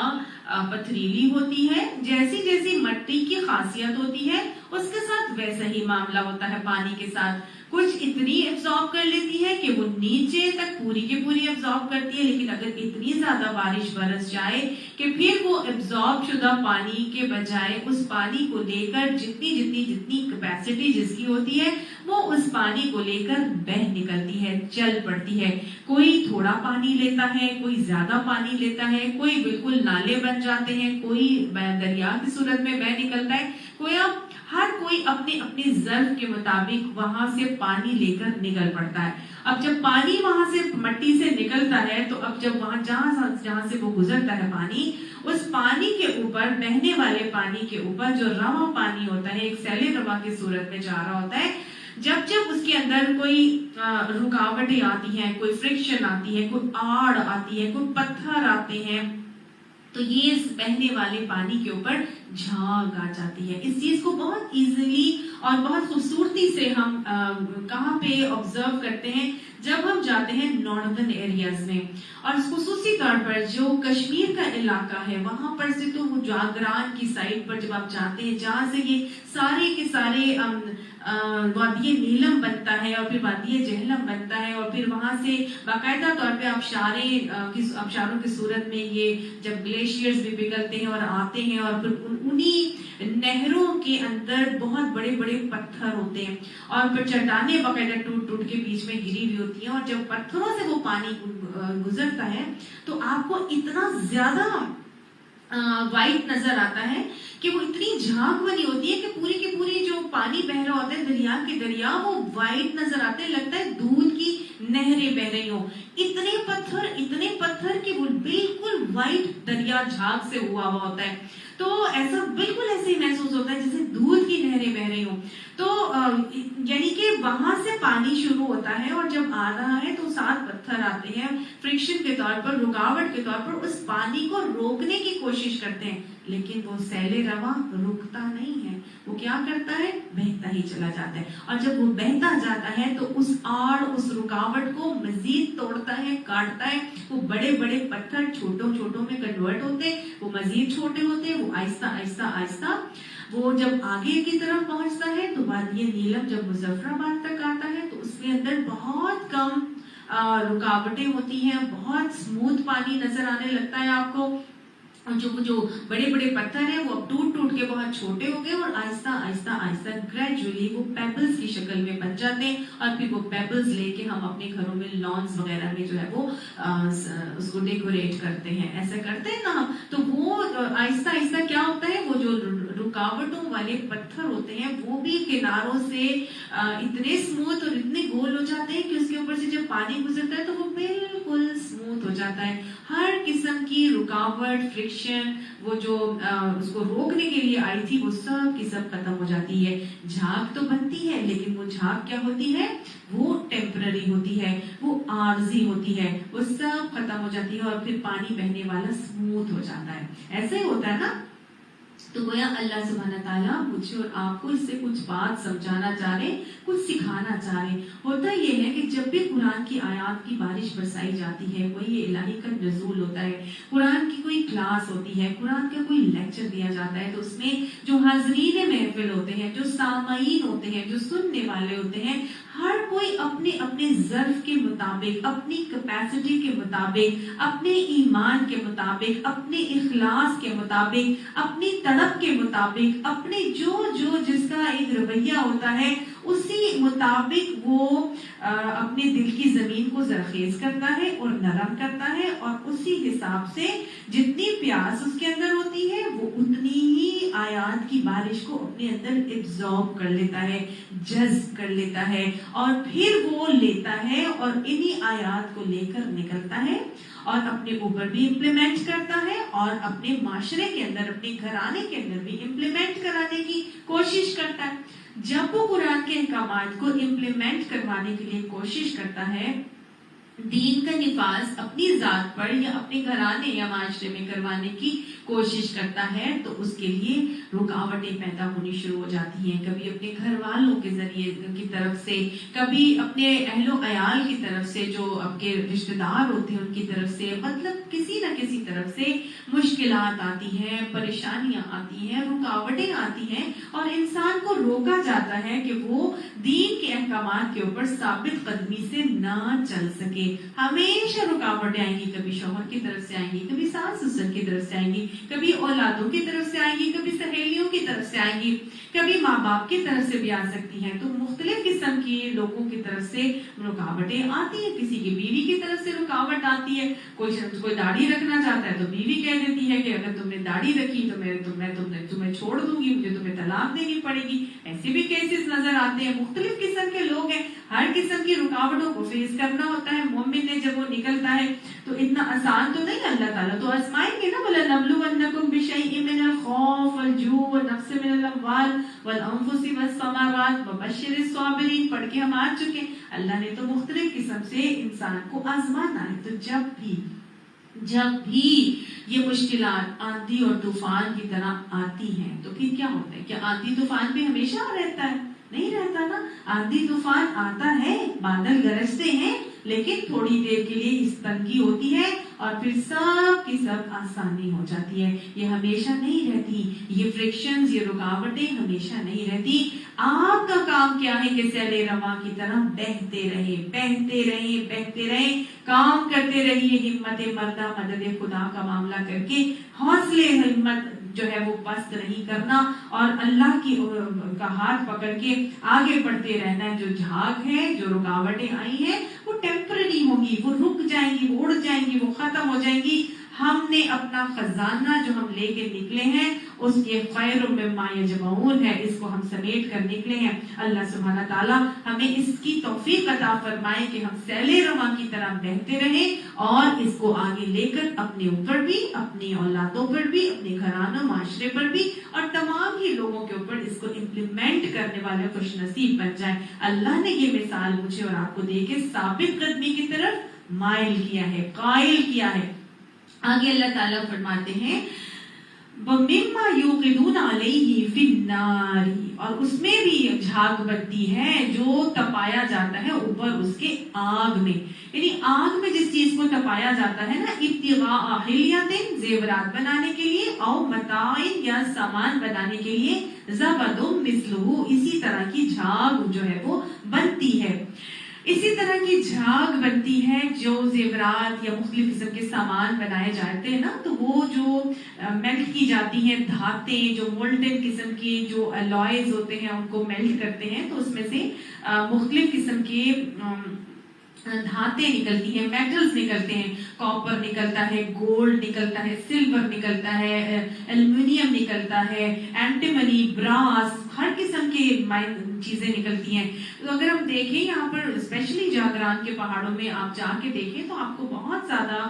پتھریلی ہوتی ہے، جیسی جیسی مٹی کی خاصیت ہوتی ہے اس کے ساتھ ویسا ہی معاملہ ہوتا ہے پانی کے ساتھ۔ کچھ اتنی ایبزارب کر لیتی ہے کہ وہ نیچے تک پوری کی پوری ایبزارب کرتی ہے، لیکن اگر اتنی زیادہ بارش برس جائے کہ پھر وہ ایبزارب شدہ پانی کے بجائے اس پانی کو لے کر جتنی کیپیسٹی جس کی ہوتی ہے وہ اس پانی کو لے کر بہہ نکلتی ہے، چل پڑتی ہے. کوئی تھوڑا پانی لیتا ہے، کوئی زیادہ پانی لیتا ہے، کوئی بالکل نالے بن جاتے ہیں، کوئی دریا کی صورت میں بہہ نکلتا ہے، ہر کوئی اپنے اپنے ظرف کے مطابق وہاں سے پانی لے کر نکل پڑتا ہے. اب جب پانی وہاں سے مٹی سے نکلتا ہے تو اب جب وہاں جہاں سے وہ گزرتا ہے پانی، اس پانی کے اوپر، بہنے والے پانی کے اوپر جو رواں پانی ہوتا ہے، ایک سیلے رواں کی صورت میں جا رہا ہوتا ہے، جب اس کے اندر کوئی رکاوٹیں آتی ہیں، کوئی فرکشن آتی ہے، کوئی آڑ آتی ہے، کوئی پتھر آتے ہیں، تو یہ اس بہنے والے پانی کے اوپر جھاگ آ جاتی ہے. اس چیز کو بہت ایزیلی اور بہت خوبصورتی سے ہم کہاں پہ آبزرو کرتے ہیں جب ہم جاتے ہیں ناردرن ایریاز میں، اور خصوصی طور پر جو کشمیر کا علاقہ ہے وہاں پر سے تو وہ جاگران کی سائٹ پر جب آپ جاتے ہیں جہاں سے یہ سارے کے سارے وادی نیلم بنتا ہے اور پھر وادی جہلم بنتا ہے، اور پھر وہاں سے باقاعدہ طور پہ آبشاروں کی صورت میں یہ جب گلیشیئرز بھی پگھلتے ہیں اور آتے ہیں، اور پھر انہی نہروں کے اندر بہت بڑے بڑے پتھر ہوتے ہیں اور پھر چٹانیں باقاعدہ ٹوٹ کے بیچ میں گری ہوئی ہوتی ہیں، اور جب پتھروں سے وہ پانی گزرتا ہے تو آپ کو اتنا زیادہ وائٹ نظر آتا ہے کہ وہ اتنی جھاگ بنی ہوتی ہے کہ پوری کی پوری جو پانی بہ رہا ہوتا ہے دریا کے دریا وہ وائٹ نظر آتے ہیں، لگتا ہے دودھ کی نہریں بہ رہی ہوں. اتنے پتھر کہ وہ بالکل وائٹ دریا جھاگ سے ہوا ہوتا ہے، تو ایسا بالکل ایسے ہی محسوس ہوتا ہے جیسے دودھ کی نہریں بہ رہی ہوں. تو یعنی کہ وہاں سے پانی شروع ہوتا ہے اور جب آ رہا ہے تو 7 پتھر آتے ہیں فرکشن کے طور پر، رکاوٹ کے طور پر، اس پانی کو روکنے کی کوشش کرتے ہیں، لیکن وہ سیلے رواں رکتا نہیں ہے، وہ کیا کرتا ہے، بہتا ہی چلا جاتا ہے. اور جب وہ بہتا جاتا ہے تو اس آڑ، اس رکاوٹ کو مزید توڑتا ہے، کاٹتا ہے. وہ بڑے بڑے پتھر چھوٹوں میں کنورٹ ہوتے، وہ مزید چھوٹے ہوتے، وہ آہستہ وہ جب آگے کی طرف پہنچتا ہے تو وادی نیلم جب مظفر آباد تک آتا ہے تو اس کے اندر بہت کم رکاوٹیں ہوتی ہیں، بہت سموتھ پانی نظر آنے لگتا ہے آپ کو. جو بڑے بڑے پتھر ہیں وہ اب ٹوٹ کے بہت چھوٹے ہو گئے اور آہستہ گریجولی وہ پیبلز کی شکل میں بن جاتے ہیں، اور پھر وہ پیبلز لے کے ہم اپنے گھروں میں لانس وغیرہ میں جو ہے وہ اس کو ڈیکوریٹ کرتے ہیں، ایسا کرتے ہیں نا. تو وہ آہستہ کیا ہوتا ہے، وہ جو رکاوٹوں والے پتھر ہوتے ہیں وہ بھی کناروں سے اتنے سموتھ اور اتنے گول ہو جاتے ہیں کہ اس کے اوپر سے جب پانی گزرتا ہے تو وہ بالکل سموتھ ہو جاتا ہے. ہر قسم کی رکاوٹ، فرکشن، وہ جو اس کو روکنے کے لیے آئی تھی وہ سب کی سب ختم ہو جاتی ہے. جھاگ تو بنتی ہے لیکن وہ جھاگ کیا ہوتی ہے، وہ ٹیمپرری ہوتی ہے، وہ عارضی ہوتی ہے، وہ سب ختم ہو جاتی ہے اور پھر پانی بہنے والا سموتھ ہو جاتا ہے. ایسے ہی ہوتا ہے نا. تو گویا اللہ سبحانہ تعالیٰ مجھے اور آپ کو اس سے کچھ بات سمجھانا چاہ رہے، کچھ سکھانا چاہ رہے. ہوتا یہ ہے کہ جب بھی قرآن کی آیات کی بارش برسائی جاتی ہے، کوئی الہی کا نزول ہوتا ہے، قرآن کی کوئی کلاس ہوتی ہے، قرآن کا کوئی لیکچر دیا جاتا ہے، تو اس میں جو حاضرین محفل ہوتے ہیں، جو سامعین ہوتے ہیں، جو سننے والے ہوتے ہیں، ہر کوئی اپنے اپنے ظرف کے مطابق، اپنی کیپیسٹی کے مطابق، اپنے ایمان کے مطابق، اپنے اخلاص کے مطابق، اپنی تڑپ کے مطابق، اپنے جو جس کا ایک رویہ ہوتا ہے اسی مطابق وہ اپنے دل کی زمین کو زرخیز کرتا ہے اور نرم کرتا ہے، اور اسی حساب سے جتنی پیاس اس کے اندر ہوتی ہے وہ اتنی ہی آیات کی بارش کو اپنے اندر ابزارب کر لیتا ہے، جذب کر لیتا ہے، اور پھر وہ لیتا ہے اور انہی آیات کو لے کر نکلتا ہے اور اپنے اوپر بھی امپلیمنٹ کرتا ہے اور اپنے معاشرے کے اندر، اپنے گھرانے کے اندر بھی امپلیمنٹ کرانے کی کوشش کرتا ہے. جب وہ قرآن کے احکامات کو امپلیمنٹ کروانے کے لیے کوشش کرتا ہے دین کا نفاذ اپنی ذات پر یا اپنے گھرانے یا معاشرے میں کروانے کی کوشش کرتا ہے تو اس کے لیے رکاوٹیں پیدا ہونی شروع ہو جاتی ہیں. کبھی اپنے گھر والوں کے ذریعے کی طرف سے، کبھی اپنے اہل و عیال کی طرف سے، جو آپ کے رشتہ دار ہوتے ہیں ان کی طرف سے، مطلب کسی نہ کسی طرف سے مشکلات آتی ہیں، پریشانیاں آتی ہیں، رکاوٹیں آتی ہیں، اور انسان کو روکا جاتا ہے کہ وہ دین کے احکامات کے اوپر ثابت قدمی سے نہ چل سکے. ہمیشہ رکاوٹیں آئیں گی، کبھی شوہر کی طرف سے آئیں گی، کبھی ساس سسر کی طرف سے آئیں گی، کبھی اولادوں کی طرف سے آئیں گی، کبھی سہیلیوں کی طرف سے آئیں گی، کبھی ماں باپ کی طرف سے بھی آ سکتی ہیں. تو مختلف قسم کی لوگوں کی طرف سے رکاوٹیں آتی ہیں. کسی کی بیوی کی طرف سے رکاوٹ آتی ہے. کوئی داڑھی رکھنا چاہتا ہے تو بیوی کہہ دیتی ہے کہ اگر تم نے داڑھی رکھی تو میں تمہیں چھوڑ دوں گی، مجھے تمہیں طلاق دینی پڑے گی. ایسے بھی کیسز نظر آتے ہیں. مختلف قسم کے لوگ ہیں، ہر قسم کی رکاوٹوں کو فیس کرنا ہوتا ہے. مومن نے جب وہ نکلتا ہے تو اتنا آسان تو نہیں، اللہ تعالیٰ تو آزمائیں گے نا. وَلَنَبْلُوَنَّكُمْ بِشَيْءٍ مِّنَ الْخَوْفِ وَالْجُوعِ وَنَقْصٍ مِّنَ الْأَمْوَالِ وَالْأَنفُسِ وَالثَّمَرَاتِ وَبَشِّرِ الصَّابِرِينَ پڑھ کے ہم آ چکے. اللہ نے تو مختلف قسم سے انسان کو آزمانا ہے. تو جب بھی یہ مشکلات آندھی اور طوفان کی طرح آتی ہیں تو پھر کیا ہوتا ہے؟ کیا آندھی طوفان بھی ہمیشہ رہتا ہے؟ نہیں رہتا نا. آندھی طوفان آتا ہے، بادل گرجتے ہیں، لیکن تھوڑی دیر کے لیے اس تنگی ہوتی ہے اور پھر سب کی سب آسانی ہو جاتی ہے. یہ ہمیشہ نہیں رہتی. یہ فرکشنز، یہ رکاوٹیں ہمیشہ نہیں رہتی. آپ کا کام کیا ہے کہ سیل رواں کی طرح بہتے رہیں، کام کرتے رہیے. ہمت مردہ مدد خدا کا معاملہ کر کے حوصلے ہمت جو ہے وہ پست نہیں کرنا اور اللہ کی کا ہاتھ پکڑ کے آگے بڑھتے رہنا ہے. جو جھاگ ہے، جو رکاوٹیں آئی ہیں وہ ٹیمپرری ہوں گی، وہ رک جائیں گی، وہ اڑ جائیں گی، وہ ختم ہو جائیں گی. ہم نے اپنا خزانہ جو ہم لے کے نکلے ہیں اس کے خیر مما یجمعون ہے، اس کو ہم سمیٹ کر نکلے ہیں. اللہ سبحانہ تعالیٰ ہمیں اس کی توفیق عطا فرمائے کہ ہم سیل رواں کی طرح بہتے رہیں اور اس کو آگے لے کر اپنے اوپر بھی، اپنی اولادوں پر بھی، اپنے گھرانوں معاشرے پر بھی اور تمام ہی لوگوں کے اوپر اس کو امپلیمنٹ کرنے والے خوش نصیب بن جائیں. اللہ نے یہ مثال مجھے اور آپ کو دے کے ثابت قدمی کی طرف مائل کیا ہے، قائل کیا ہے. آگے اللہ تعالیٰ فرماتے ہیں وَمِمَّا يُوقِدُونَ عَلَيْهِ فِي النَّارِ، اور اس میں بھی جھاگ بنتی ہے جو تپایا جاتا ہے اوپر اس کے آگ میں. یعنی آگ میں جس چیز کو تپایا جاتا ہے نا، ابتغاء حلیۃ، زیورات بنانے کے لیے، او متاع یا سامان بنانے کے لیے، زبد مثلہ، اسی طرح کی جھاگ جو ہے وہ بنتی ہے. اسی طرح کی جھاگ بنتی ہے جو زیورات یا مختلف قسم کے سامان بنائے جاتے ہیں نا، تو وہ جو میلٹ کی جاتی ہیں دھاتیں، جو مولٹن قسم کی جو الوائز ہوتے ہیں ان کو میلٹ کرتے ہیں تو اس میں سے مختلف قسم کے دھاتیں نکلتی ہیں، میٹلز نکلتے ہیں. کاپر نکلتا ہے، گولڈ نکلتا ہے، سلور نکلتا ہے، ایلومینیم نکلتا ہے، اینٹیمنی، براس، ہر قسم کی چیزیں نکلتی ہیں. تو اگر ہم دیکھیں یہاں پر اسپیشلی جاگران کے پہاڑوں میں آپ جا کے دیکھیں تو آپ کو بہت زیادہ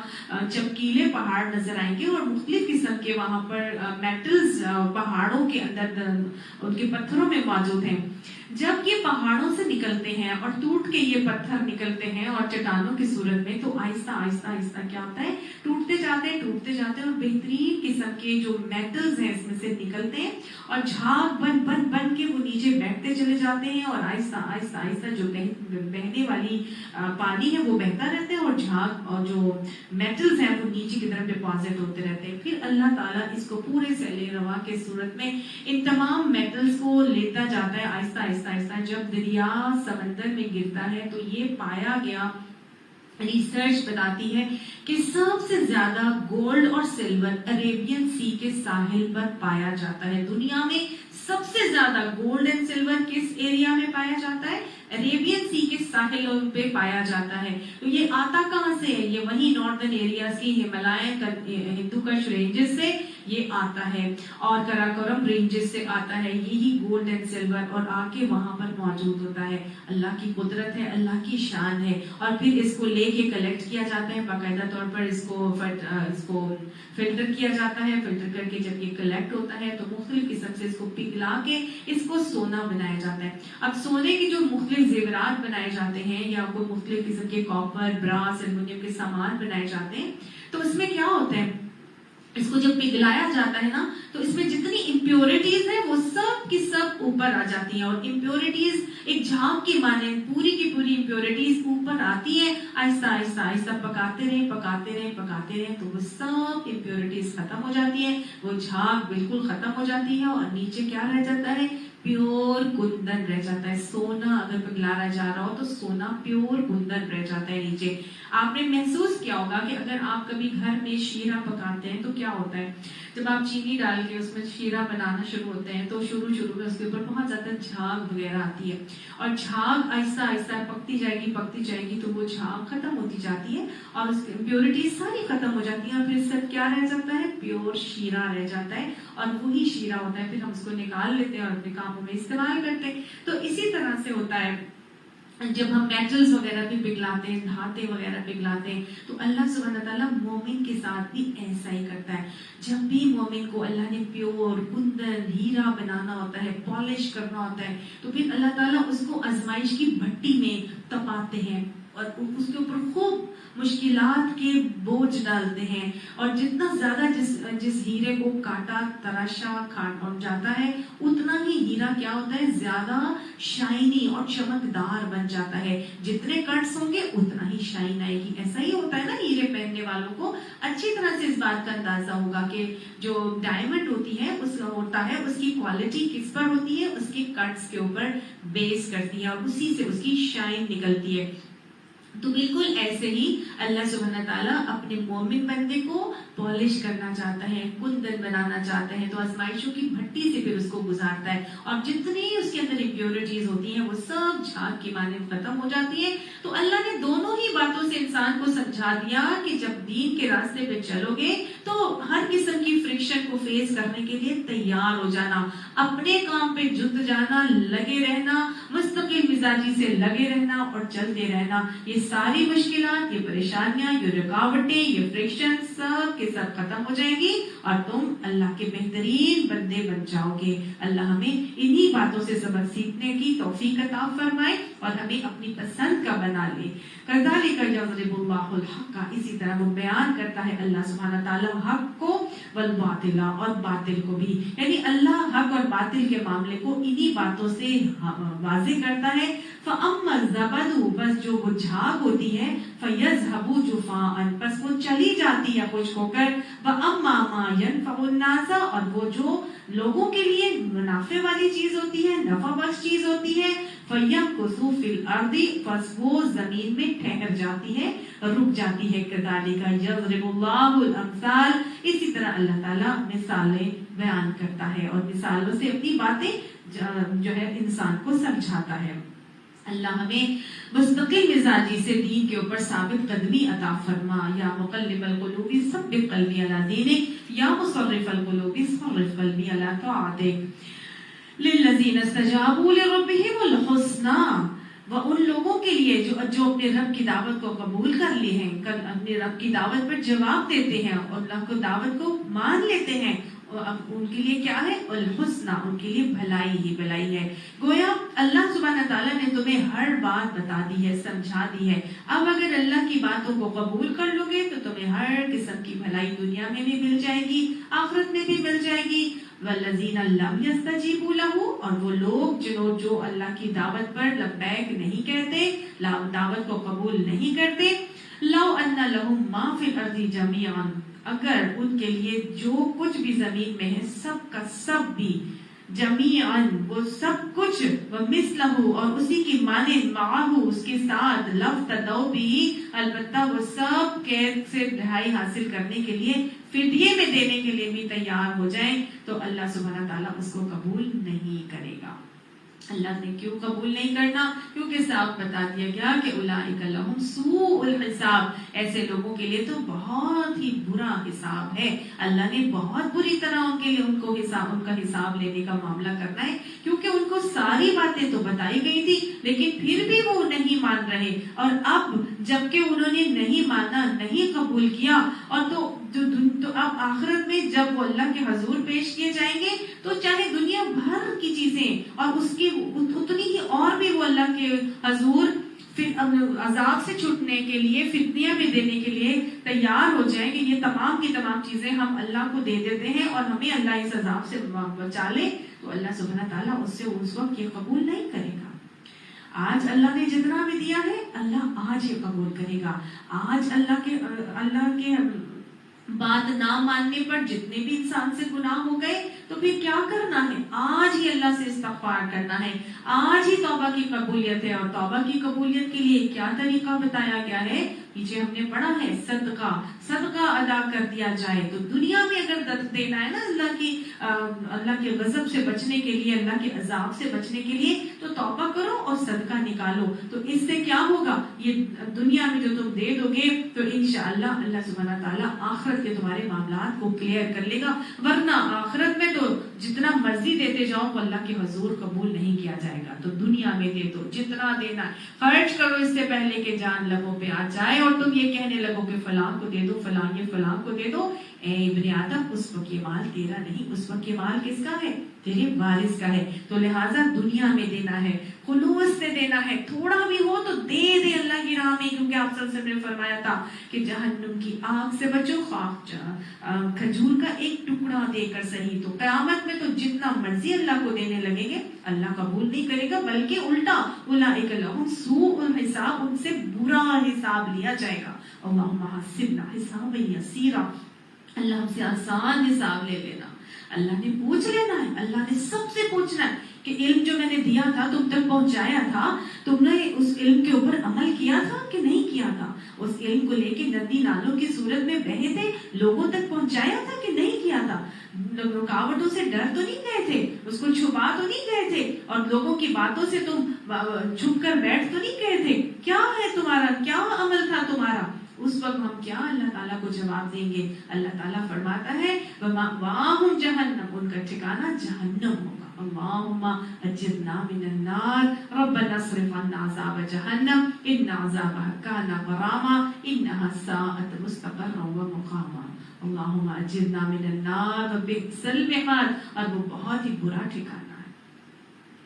چمکیلے پہاڑ نظر آئیں گے اور مختلف قسم کے وہاں پر میٹلز پہاڑوں کے اندر ان کے پتھروں میں موجود ہیں. جب یہ پہاڑوں سے نکلتے ہیں اور ٹوٹ کے یہ پتھر نکلتے ہیں اور چٹانوں کی صورت میں، تو آہستہ آہستہ آہستہ کیا ہوتا ہے، ٹوٹتے جاتے ہیں اور بہترین قسم کے جو میٹلز ہیں اس میں سے نکلتے ہیں اور جھاگ بن کے وہ نیچے بیٹھتے چلے جاتے ہیں اور آہستہ آہستہ آہستہ جو بہنے والی پانی ہے وہ بہتا رہتا ہے اور جھاگ اور جو میٹلز ہیں وہ نیچے کی طرف ڈپازٹ ہوتے رہتے ہیں. پھر اللہ تعالیٰ اس کو پورے سیل رواں کے صورت میں ان تمام میٹلز کو لیتا جاتا ہے آہستہ آہستہ آہستہ. جب دریا سمندر میں گرتا ہے تو یہ پایا گیا، ریسرچ بتاتی ہے کہ سب سے زیادہ گولڈ اور سلور عربین سی کے ساحل پر پایا جاتا ہے. دنیا میں سب سے زیادہ گولڈ اینڈ سلور کس ایریا میں پایا جاتا ہے؟ عربین سی کے ساحلوں پہ پایا جاتا ہے. تو یہ آتا کہاں سے ہے؟ یہ وہی ناردرن ایریاز کی ہمالائن ہندو کش رینجز سے یہ آتا ہے، اور کراکورم رینجز سے آتا ہے، یہی گولڈ اینڈ سلور، اور آ کے وہاں پر موجود ہوتا ہے۔ اللہ کی قدرت ہے، اللہ کی شان ہے، اور پھر اس کو لے کے کلیکٹ کیا جاتا ہے باقاعدہ طور پر، اس کو فلٹر کیا جاتا ہے، فلٹر کر کے جب یہ کلیکٹ ہوتا ہے تو مختلف قسم سے اس کو پگھلا کے اس کو سونا بنایا جاتا ہے۔ اب سونے کے جو مختلف زیورات بنائے جاتے ہیں یا کوئی مختلف قسم کے کاپر، براس، ایلومینیم کے سامان بنائے جاتے ہیں، تو اس میں کیا ہوتا ہے، اس کو جب پگھلایا جاتا ہے نا تو اس میں جتنی امپیورٹیز ہیں وہ سب کی سب اوپر آ جاتی ہیں، اور امپیورٹیز ایک جھاگ کی مانند پوری کی پوری امپیورٹیز اوپر آتی ہیں، آہستہ آہستہ آہستہ پکاتے رہیں تو وہ سب امپیورٹیز ختم ہو جاتی ہیں، وہ جھاگ بالکل ختم ہو جاتی ہے، اور نیچے کیا رہ جاتا ہے، پیور کندن رہ جاتا ہے۔ سونا اگر پگھلایا جا رہا ہو تو سونا پیور کندن رہ جاتا ہے نیچے۔ آپ نے محسوس کیا ہوگا کہ اگر آپ کبھی گھر میں شیرہ پکاتے ہیں تو کیا ہوتا ہے، جب آپ چینی ڈال کے اس میں شیرہ بنانا شروع ہوتے ہیں تو شروع میں اس کے اوپر بہت زیادہ جھاگ وغیرہ آتی ہے، اور جھاگ آہستہ آہستہ پکتی جائے گی تو وہ جھاگ ختم ہوتی جاتی ہے، اور اس کی امپیورٹیز ساری ختم ہو جاتی ہیں، اور پھر سب کیا رہ جاتا ہے، پیور شیرہ رہ جاتا ہے، اور وہی شیرہ ہوتا ہے، پھر ہم اس کو نکال لیتے ہیں اور اپنے کاموں میں استعمال کرتے ہیں۔ تو اسی طرح سے ہوتا ہے جب ہم میٹلز وغیرہ بھی پگھلاتے ہیں، دھاتیں وغیرہ پگھلاتے ہیں، تو اللہ سبحانہ تعالیٰ مومن کے ساتھ بھی ایسا ہی کرتا ہے۔ جب بھی مومن کو اللہ نے پیور کندن ہیرا بنانا ہوتا ہے، پالش کرنا ہوتا ہے، تو پھر اللہ تعالیٰ اس کو آزمائش کی بھٹی میں تپاتے ہیں، اور اس کے اوپر خوب مشکلات کے بوجھ ڈالتے ہیں، اور جتنا زیادہ جس ہیرے کو کاٹا تراشا جاتا ہے، اتنا ہی ہیرا کیا ہوتا ہے، زیادہ شائنی اور چمکدار بن جاتا ہے۔ جتنے کٹس ہوں گے اتنا ہی شائن آئے گی۔ ایسا ہی ہوتا ہے نا، ہیرے پہننے والوں کو اچھی طرح سے اس بات کا اندازہ ہوگا کہ جو ڈائمنڈ ہوتی ہے اس کی کوالٹی کس پر ہوتی ہے، اس کے کٹس کے اوپر بیس کرتی ہے، اور اسی سے اس کی شائن نکلتی ہے۔ تو بالکل ایسے ہی اللہ سبحانہ تعالیٰ اپنے مومن بندے کو پالش کرنا چاہتا ہے، کندن بنانا چاہتا ہے، تو آزمائشوں کی بھٹی سے پھر اس کو گزارتا ہے، اور جتنی اس کے اندر امپیورٹیز ہوتی ہیں وہ سب جھاگ کی مانند ختم ہو جاتی ہیں۔ تو اللہ نے دونوں ہی باتوں سے انسان کو سمجھا دیا کہ جب دین کے راستے پہ چلو گے تو ہر قسم کی فرکشن کو فیس کرنے کے لیے تیار ہو جانا، اپنے کام پہ جت جانا، لگے رہنا، مستقل مزاجی سے لگے رہنا اور چلتے رہنا۔ یہ ساری مشکلات، یہ پریشانیاں، یہ رکاوٹیں، یہ فرکشن سب کے سب ختم ہو جائیں گی، اور تم اللہ کے بہترین بندے بن جاؤ گے۔ اللہ ہمیں انہی باتوں سے سبق سیکھنے کی توفیق عطا فرمائے اور ہمیں اپنی پسند کا بنا لے۔ کذالک یضرب اللہ الحق، اسی طرح وہ بیان کرتا ہے اللہ سبحانہ تعالیٰ حق کو، والباطل، اور باطل کو بھی، یعنی اللہ حق اور باطل کے معاملے کو انہی باتوں سے واضح کرتا ہے۔ فَأَمَّا الزَّبَدُ، بس جو وہ جھاگ ہوتی ہے، فَيَذْهَبُ جُفَاءً، بس وہ چلی جاتی ہے خشک ہو کر، وَأَمَّا مَا يَنْفَعُ النَّاسَ، اور وہ جو لوگوں کے لیے منافع والی چیز ہوتی ہے، نفع بخش چیز ہوتی ہے، فَيَمْكُثُ فِي الْأَرْضِ، بس وہ زمین میں ٹھہر جاتی ہے، رک جاتی ہے۔ كَذَلِكَ يَضْرِبُ اللَّهُ الْأَمْثَالَ، اسی طرح اللہ تعالیٰ مثالیں بیان کرتا ہے، اور مثالوں سے اپنی باتیں جو ہے انسان کو سمجھاتا ہے۔ اللہ ہمیں مستقل مزاجی سے دین کے اوپر ثابت قدمی عطا فرما۔ یا مقلب القلوب ثبت قلبی علی دینک، یا مصرف القلوب صرف قلبی علی طاعتک۔ للذین استجابوا لربهم الحسنی، وہ ان لوگوں کے لیے جو اپنے رب کی دعوت کو قبول کر لی ہیں، اپنے رب کی دعوت پر جواب دیتے ہیں اور اللہ کو دعوت کو مان لیتے ہیں، ان کے لیے کیا ہے، الحسنہ، ان کے لیے بھلائی ہی بھلائی ہے۔ گویا اللہ سبحانہ تعالیٰ نے تمہیں ہر بات بتا دی ہے، سمجھا دی ہے۔ اب اگر اللہ کی باتوں کو قبول کر لو گے تو تمہیں ہر قسم کی بھلائی دنیا میں بھی مل جائے گی، آخرت میں بھی مل جائے گی۔ والذین لم یستجیبوا لہ، اور وہ لوگ جو اللہ کی دعوت پر لبیک نہیں کہتے، دعوت کو قبول نہیں کرتے، لو ان لہم ما فی الارض جمیعا، اگر ان کے لیے جو کچھ بھی زمین میں ہے سب کا سب بھی، جمیعاً وہ سب کچھ، ومثلہ، اور اسی کی مانند، معہ، اس کے ساتھ، لافتدوا بھی، البتہ وہ سب قید سے رہائی حاصل کرنے کے لیے، فدیے میں دینے کے لیے بھی تیار ہو جائیں، تو اللہ سبحانہ تعالیٰ اس کو قبول نہیں کرے گا۔ اللہ نے کیوں قبول نہیں کرنا؟ کیونکہ صاف بتا دیا گیا کہ اولئک لہم سوء الحساب، ایسے لوگوں کے لیے تو بہت ہی برا حساب ہے. اللہ نے بہت بری طرح ان کے لیے ان کا حساب لینے کا معاملہ کرنا ہے، کیونکہ ان کو ساری باتیں تو بتائی گئی تھی لیکن پھر بھی وہ نہیں مان رہے. اور اب جبکہ انہوں نے نہیں مانا، نہیں قبول کیا، اور تو اب آخرت میں جب وہ اللہ کے حضور پیش کیے جائیں گے تو چاہے دنیا بھر کی چیزیں اور اس کی اتنی ہی اور بھی وہ اللہ کے حضور عذاب سے چھوٹنے کے لیے، فتنیاں بھی دینے کے لیے تیار ہو جائیں گے. یہ تمام کی تمام چیزیں ہم اللہ کو دے دیتے ہیں اور ہمیں اللہ اس عذاب سے بچا لے تو اللہ سبحانہ تعالیٰ اس سے اس وقت یہ قبول نہیں کرے گا. آج اللہ نے جتنا بھی دیا ہے اللہ آج یہ قبول کرے گا. آج اللہ کے بات نہ ماننے پر جتنے بھی انسان سے گناہ ہو گئے تو پھر کیا کرنا ہے؟ آج ہی اللہ سے استغفار کرنا ہے، آج ہی توبہ کی قبولیت ہے. اور توبہ کی قبولیت کے لیے کیا طریقہ بتایا گیا ہے؟ پیچھے ہم نے پڑھا ہے صدقہ ادا کر دیا جائے. تو دنیا میں اگر دینا ہے نا اللہ کے غضب سے بچنے کے لیے، اللہ کے عذاب سے بچنے کے لیے، تو توبہ کرو اور صدقہ نکالو. تو اس سے کیا ہوگا؟ یہ دنیا میں جو تم دے دو گے تو انشاءاللہ اللہ سبحانہ تعالیٰ آخرت کے تمہارے معاملات کو کلیئر کر لے گا. ورنہ آخرت میں تو جتنا مرضی دیتے جاؤ وہ اللہ کے حضور قبول نہیں کیا جائے گا. تو دنیا میں دے دو، جتنا دینا خرچ کرو اس سے پہلے کہ جان لبوں پہ آ جائے اور تم یہ کہنے لگو کہ فلاں کو دے دو، فلاں کو دے دو. اے ابن آدم، اس وقت یہ مال تیرا نہیں، اس وقت یہ مال کس کا ہے؟ تیرے وارث کا ہے. تو لہٰذا دنیا میں دینا ہے، خلوص سے دینا ہے. تھوڑا بھی ہو تو دے دے اللہ کی راہ میں، کیونکہ آپ صلی اللہ علیہ وسلم نے فرمایا تھا کہ جہنم کی آگ سے بچو، کھجور کا ایک ٹکڑا دے کر صحیح. تو قیامت میں تو جتنا مرضی اللہ کو دینے لگیں گے اللہ قبول نہیں کرے گا، بلکہ الٹا اولئک لہم سوء الحساب، ان سے برا حساب لیا جائے گا. اللہم حسبنا حسابا یسیرا، اللہ ہم سے آسان حساب لے لینا. اللہ نے پوچھ لینا ہے، اللہ نے سب سے پوچھنا ہے کہ علم جو میں نے دیا تھا، تم تک پہنچایا تھا، تم نے اس علم کے اوپر عمل کیا تھا کہ نہیں کیا تھا؟ اس علم کو لے کے ندی نالوں کی صورت میں بہے تھے، لوگوں تک پہنچایا تھا کہ نہیں کیا تھا؟ رکاوٹوں سے ڈر تو نہیں گئے تھے، اس کو چھپا تو نہیں گئے تھے، اور لوگوں کی باتوں سے تم چھپ کر بیٹھ تو نہیں گئے تھے؟ کیا ہے تمہارا، کیا عمل تھا تمہارا؟ اس وقت ہم کیا اللہ تعالیٰ کو جواب دیں گے؟ اللہ تعالیٰ فرماتا ہے وَمَأْوَاهُمْ جَهَنَّمُ، ان کا ٹھکانہ جہنم ہوگا. اللہم اجرنا من النار ربنا اصرف عنا عذاب جہنم ان عذابها کان غراما انها ساءت مستقرا ومقاما. اللہم اجرنا من النار وبئس المہاد، اور وہ بہت ہی برا ٹھکانہ ہے.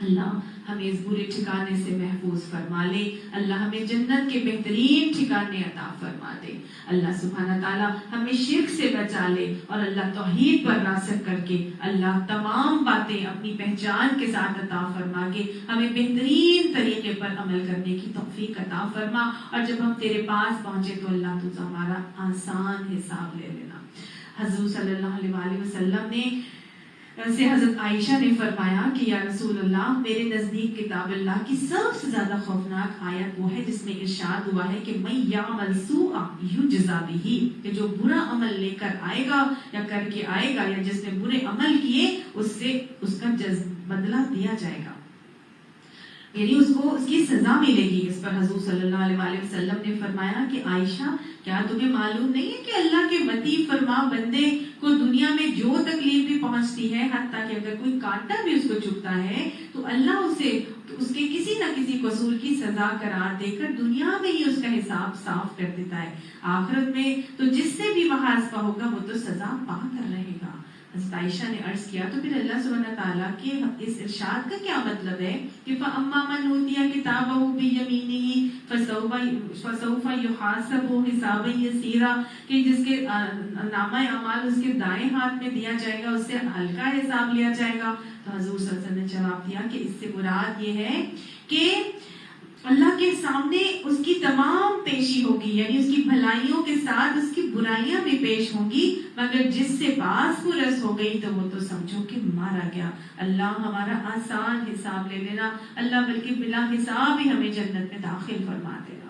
اللہ ہمیں اس برے ٹھکانے سے محفوظ فرما لے. اللہ ہمیں جنت کے بہترین ٹھکانے عطا فرما دے. اللہ سبحانہ تعالیٰ ہمیں شرک سے بچا لے، اور اللہ توحید پر راسخ کر کے اللہ تمام باتیں اپنی پہچان کے ساتھ عطا فرما کے ہمیں بہترین طریقے پر عمل کرنے کی توفیق عطا فرما. اور جب ہم تیرے پاس پہنچے تو اللہ تو ہمارا آسان حساب لے لینا. حضور صلی اللہ علیہ وآلہ وسلم نے سے حضرت عائشہ نے فرمایا کہ یا رسول اللہ، میرے نزدیک کتاب اللہ کی سب سے زیادہ خوفناک آیت وہ ہے جس میں ارشاد ہوا ہے کہ من یعمل سوءا یجزا بہ، کہ جو برا عمل لے کر آئے گا یا کر کے آئے گا، یا جس نے برے عمل کیے اس سے اس کا بدلہ دیا جائے گا، یعنی اس کو اس کی سزا ملے گی. اس پر حضور صلی اللہ علیہ وآلہ وسلم نے فرمایا کہ عائشہ، کیا تمہیں معلوم نہیں ہے کہ اللہ کے متی فرما بندے کو دنیا میں جو تکلیف بھی پہنچتی ہے، حتیٰ کہ اگر کوئی کانٹا بھی اس کو چبھتا ہے تو اللہ اسے اس کے کسی نہ کسی قصور کی سزا قرار دے کر دنیا میں ہی اس کا حساب صاف کر دیتا ہے. آخرت میں تو جس سے بھی محاسبہ ہوگا وہ تو سزا پا کر رہے گا. حضرت عائشہ نے عرض کیا تو پھر اللہ سبحانہ تعالیٰ کے اس ارشاد کا کیا مطلب ہے کہ فَأَمَّا مَنْ أُوتِيَ كِتَابَهُ بِيَمِينِهِ فَسَوْفَ يُحَاسَبُ حِسَابًا يَسِيرًا، کہ جس کے نامہ اعمال اس کے دائیں ہاتھ میں دیا جائے گا، اس سے ہلکا حساب لیا جائے گا. تو حضور صلی اللہ علیہ وسلم نے جواب دیا کہ اس سے مراد یہ ہے کہ اللہ کے سامنے اس کی تمام پیشی ہوگی، یعنی اس کی بھلائیوں کے ساتھ اس کی برائیاں بھی پیش ہوں گی، مگر جس سے باز پرس ہو گئی تو وہ تو سمجھو کہ مارا گیا. اللہ ہمارا آسان حساب لے لینا، اللہ بلکہ بلا حساب ہی ہمیں جنت میں داخل فرما دینا.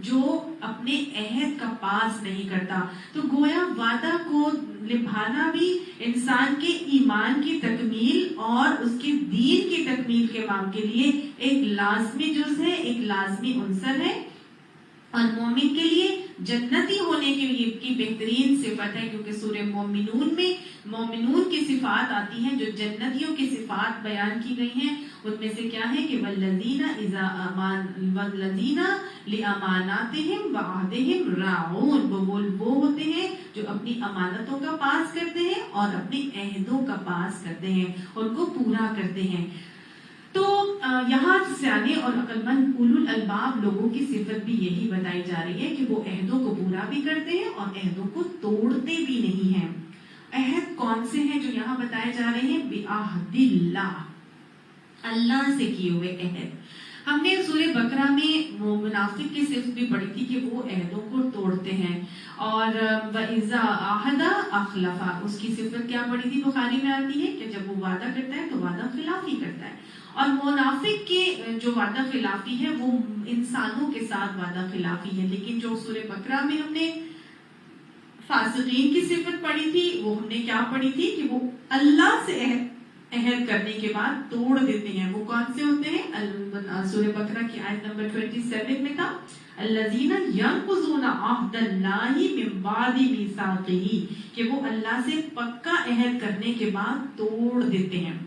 جو اپنے عہد کا پاس نہیں کرتا. تو گویا وعدہ کو نبھانا بھی انسان کے ایمان کی تکمیل اور اس کے دین کی تکمیل کے کام کے لیے ایک لازمی جز ہے، ایک لازمی عنصر ہے. اور مومن کے لیے جنتی ہونے کی بہترین صفت ہے، کیونکہ سورہ مومنون میں مومنون کی صفات آتی ہیں، جو جنتیوں کی صفات بیان کی گئی ہیں. ان میں سے کیا ہے کہ والذین لأماناتہم وعہدہم راعون، وہ ہوتے ہیں جو اپنی امانتوں کا پاس کرتے ہیں اور اپنے عہدوں کا پاس کرتے ہیں، ان کو پورا کرتے ہیں. تو یہاں سیانے اور عقل مند اولو الالباب لوگوں کی صفت بھی یہی بتائی جا رہی ہے کہ وہ عہدوں کو پورا بھی کرتے ہیں اور عہدوں کو توڑتے بھی نہیں ہیں. عہد کون سے ہیں جو یہاں بتائے جا رہے ہیں؟ بعہد اللہ، اللہ سے کیے ہوئے عہد. ہم نے سورہ بقرہ میں منافق کی صفت بھی پڑھی تھی کہ وہ عہدوں کو توڑتے ہیں. اور وَإِذَا عَهَدَ أَخْلَفَ، اس کی صفت کیا پڑھی تھی؟ بخاری میں آتی ہے کہ جب وہ وعدہ کرتا ہے تو وعدہ خلافی کرتا ہے. اور منافق کی جو وعدہ خلافی ہے وہ انسانوں کے ساتھ وعدہ خلافی ہے. لیکن جو سورہ بقرہ میں ہم نے فاسقین کی صفت پڑھی تھی، وہ ہم نے کیا پڑھی تھی کہ وہ اللہ سے عہد کرنے کے بعد توڑ دیتے ہیں. وہ کون سے ہوتے ہیں؟ سورہ بقرہ کی آیت نمبر 27 میں تھا الذین ینقضون عہد اللہ من بعد میثاقہ، کہ وہ اللہ سے پکا عہد کرنے کے بعد توڑ دیتے ہیں.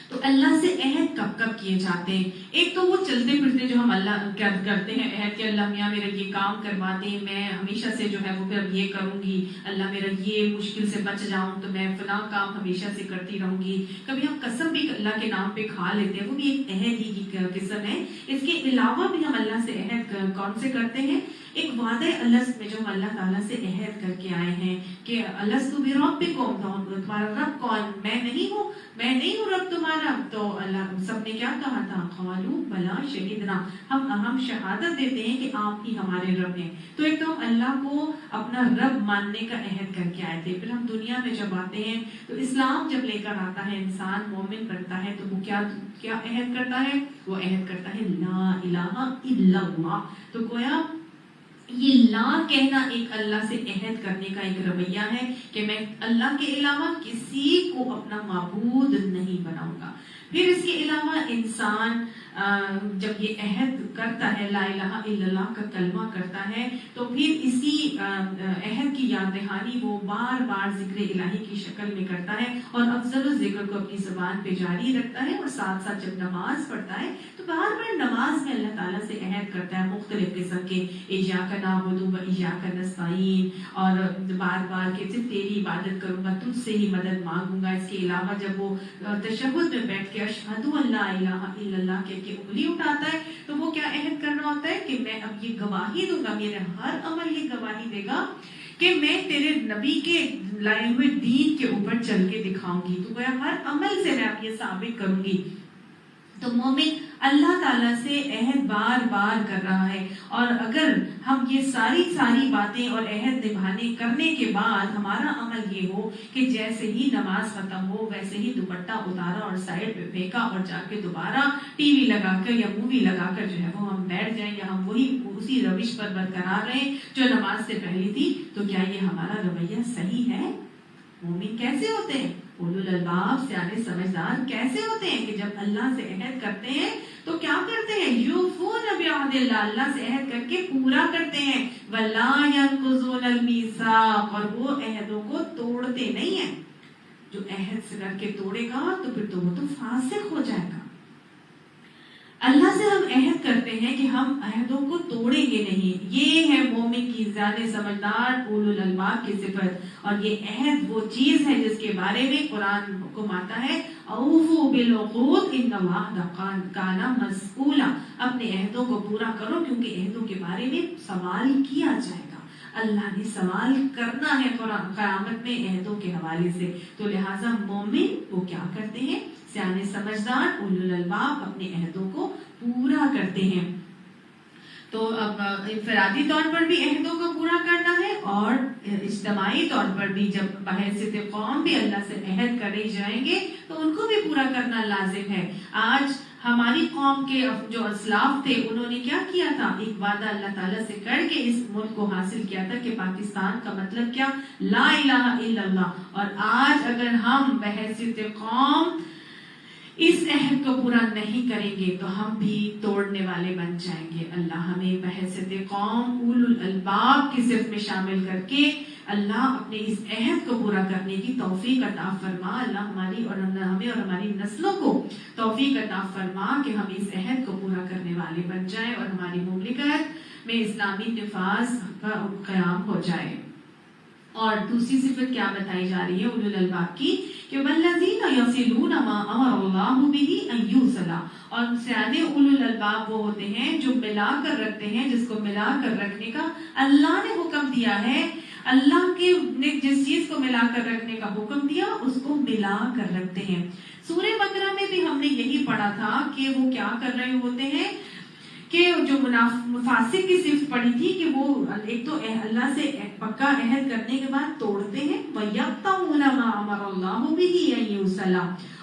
تو اللہ سے عہد کب کب کیے جاتے ہیں؟ ایک تو وہ چلتے پھرتے جو ہم اللہ کرتے ہیں عہد کہ اللہ میاں میرا یہ کام کروا دیں، میں ہمیشہ سے جو ہے وہ پھر یہ کروں گی، اللہ میرا یہ مشکل سے بچ جاؤں تو میں فلاں کام ہمیشہ سے کرتی رہوں گی. کبھی ہم قسم بھی اللہ کے نام پہ کھا لیتے ہیں، وہ بھی ایک عہد ہی کی قسم ہے. اس کے علاوہ بھی ہم اللہ سے عہد کون سے کرتے ہیں؟ ایک وعدہ الست میں جو ہم اللہ تعالیٰ سے عہد کر کے آئے ہیں کہ الست بربکم، تمہارا رب کون؟ میں نہیں ہوں رب تمہارا. تو اللہ سب نے کیا کہا تھا؟ قالوا بلا شہدنا، ہم شہادت دیتے ہیں کہ آپ ہی ہمارے رب ہیں. تو ایک تو ہم اللہ کو اپنا رب ماننے کا عہد کر کے آئے تھے. پھر ہم دنیا میں جب آتے ہیں تو اسلام جب لے کر آتا ہے، انسان مومن کرتا ہے تو وہ کیا عہد کرتا ہے؟ وہ عہد کرتا ہے لا الہ الا اللہ. تو گویا یہ لا کہنا ایک اللہ سے عہد کرنے کا ایک رویہ ہے کہ میں اللہ کے علاوہ کسی کو اپنا معبود نہیں بناؤں گا. پھر اس کے علاوہ انسان جب یہ عہد کرتا ہے، لا الہ الا اللہ کا کلمہ کرتا ہے، تو پھر اسی عہد کی یاد دہانی وہ بار بار ذکر الہی کی شکل میں کرتا ہے اور افضل الذکر کو اپنی زبان پہ جاری رکھتا ہے. اور ساتھ ساتھ جب نماز پڑھتا ہے تو بار بار نماز میں اللہ تعالیٰ سے عہد کرتا ہے مختلف قسم کے، ایاک نعبد و ایاک نستعین، اور بار بار کہ صرف تیری عبادت کروں گا، تجھ سے ہی مدد مانگوں گا. اس کے علاوہ جب وہ تشہد میں بیٹھ کے اشہد ان لا الہ الا اللہ کہہ کے انگلی اٹھاتا ہے تو وہ کیا عہد کرنا ہوتا ہے کہ میں اب یہ گواہی دوں گا، میرا ہر عمل یہ گواہی دے گا کہ میں تیرے نبی کے لائے ہوئے دین کے اوپر چل کے دکھاؤں گی. تو گویا ہر عمل سے میں اب یہ ثابت کروں گی. تو مومن اللہ تعالیٰ سے عہد بار بار کر رہا ہے. اور اگر ہم یہ ساری باتیں اور عہد نبھانے کرنے کے بعد ہمارا عمل یہ ہو کہ جیسے ہی نماز ختم ہو ویسے ہی دوپٹہ اتارا اور سائڈ پہ پھینکا اور جا کے دوبارہ ٹی وی لگا کر یا مووی لگا کر جو ہے وہ ہم بیٹھ جائیں یا ہم اسی روش پر برقرار رہیں جو نماز سے پہلی تھی، تو کیا یہ ہمارا رویہ صحیح ہے؟ مومن کیسے ہوتے ہیں؟ اولو الالباب سیانے سمجھدار کیسے ہوتے ہیں کہ جب اللہ سے عہد کرتے ہیں تو کیا کرتے ہیں؟ یوفون بعہد اللہ، اللہ سے عہد کر کے پورا کرتے ہیں. ولا ینقضون المیثاق، اور وہ عہدوں کو توڑتے نہیں ہیں. جو عہد سے کر کے توڑے گا تو پھر تو وہ تو فاسق ہو جائے گا. اللہ سے ہم عہد کرتے ہیں کہ ہم عہدوں کو توڑیں گے نہیں. یہ ہے مومن کی زیادہ سمجھدار اولو الالباب کی صفت. اور یہ عہد وہ چیز ہے جس کے بارے میں قرآن حکم آتا ہے اوفوا بالعقود ان العہد کان مسئولا، اپنے عہدوں کو پورا کرو کیونکہ عہدوں کے بارے میں سوال کیا جائے گا. اللہ نے سوال کرنا ہے قیامت میں عہدوں کے حوالے سے. تو لہٰذا مومن وہ کیا کرتے ہیں؟ سیانے سمجھدار اولو الالباب اپنے عہدوں کو پورا کرتے ہیں. تو اب انفرادی طور پر بھی عہدوں کو پورا کرنا ہے اور اجتماعی طور پر بھی جب بحیثیت قوم بھی اللہ سے عہد کرے جائیں گے تو ان کو بھی پورا کرنا لازم ہے. آج ہماری قوم کے جو اسلاف تھے انہوں نے کیا کیا تھا؟ ایک وعدہ اللہ تعالیٰ سے کر کے اس ملک کو حاصل کیا تھا کہ پاکستان کا مطلب کیا؟ لا الہ الا اللہ۔ اور آج اگر ہم بحیثیت قوم اس عہد کو پورا نہیں کریں گے تو ہم بھی توڑنے والے بن جائیں گے۔ اللہ ہمیں بحیثیت قوم اولو الالباب کی صف میں شامل کر کے اللہ اپنے اس عہد کو پورا کرنے کی توفیق عطا فرما۔ اللہ ہماری اور ہمیں اور ہماری نسلوں کو توفیق عطا فرما کہ ہم اس عہد کو پورا کرنے والے بن جائیں اور ہماری مملکت میں اسلامی نفاذ کا قیام ہو جائے۔ اور دوسری صفت کیا بتائی جا رہی ہے اولو الالباب کی؟ کہ والذین یصلون ما امر اللہ بہ ان یوصل، اور سیادے اولو الالباب وہ ہوتے ہیں جو ملا کر رکھتے ہیں جس کو ملا کر رکھنے کا اللہ نے حکم دیا ہے۔ اللہ کے نے جس چیز کو ملا کر رکھنے کا حکم دیا اس کو ملا کر رکھتے ہیں۔ سورہ بقرہ میں بھی ہم نے یہی پڑھا تھا کہ وہ کیا کر رہے ہوتے ہیں کہ جو فاسق کی صفت پڑی تھی کہ وہ ایک تو اللہ سے پکا عہد کرنے کے بعد توڑتے ہیں، وَيَقْطَعُونَ مَا أَمَرَ اللَّهُ بِهِ أَن يُوصَلَ،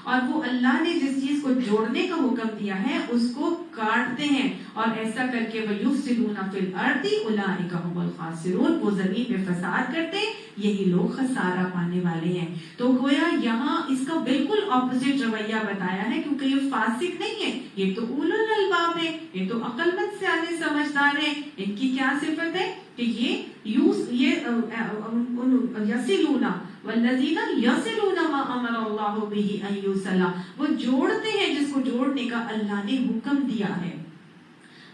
اور وہ اللہ نے جس چیز کو جوڑنے کا حکم دیا ہے اس کو کاٹتے ہیں، اور ایسا کر کے وَيُفْسِدُونَ فِي الْأَرْضِ أُولَٰئِكَ هُمُ الْخَاسِرُونَ، وہ زمین میں فساد کرتے یہی لوگ خسارہ پانے والے ہیں۔ تو گویا یہاں اس کا بالکل اپوزٹ رویہ بتایا ہے، کیونکہ یہ فاسق نہیں ہے، یہ تو اولو الالباب ہے، یہ تو عقل مند سیانے سمجھدار ہیں۔ ان کی کیا صفت ہے کہ یہ یصلون والذین یصلون ما امر اللہ بہ ان یوصل، وہ جوڑتے ہیں جس کو جوڑنے کا اللہ نے حکم دیا ہے۔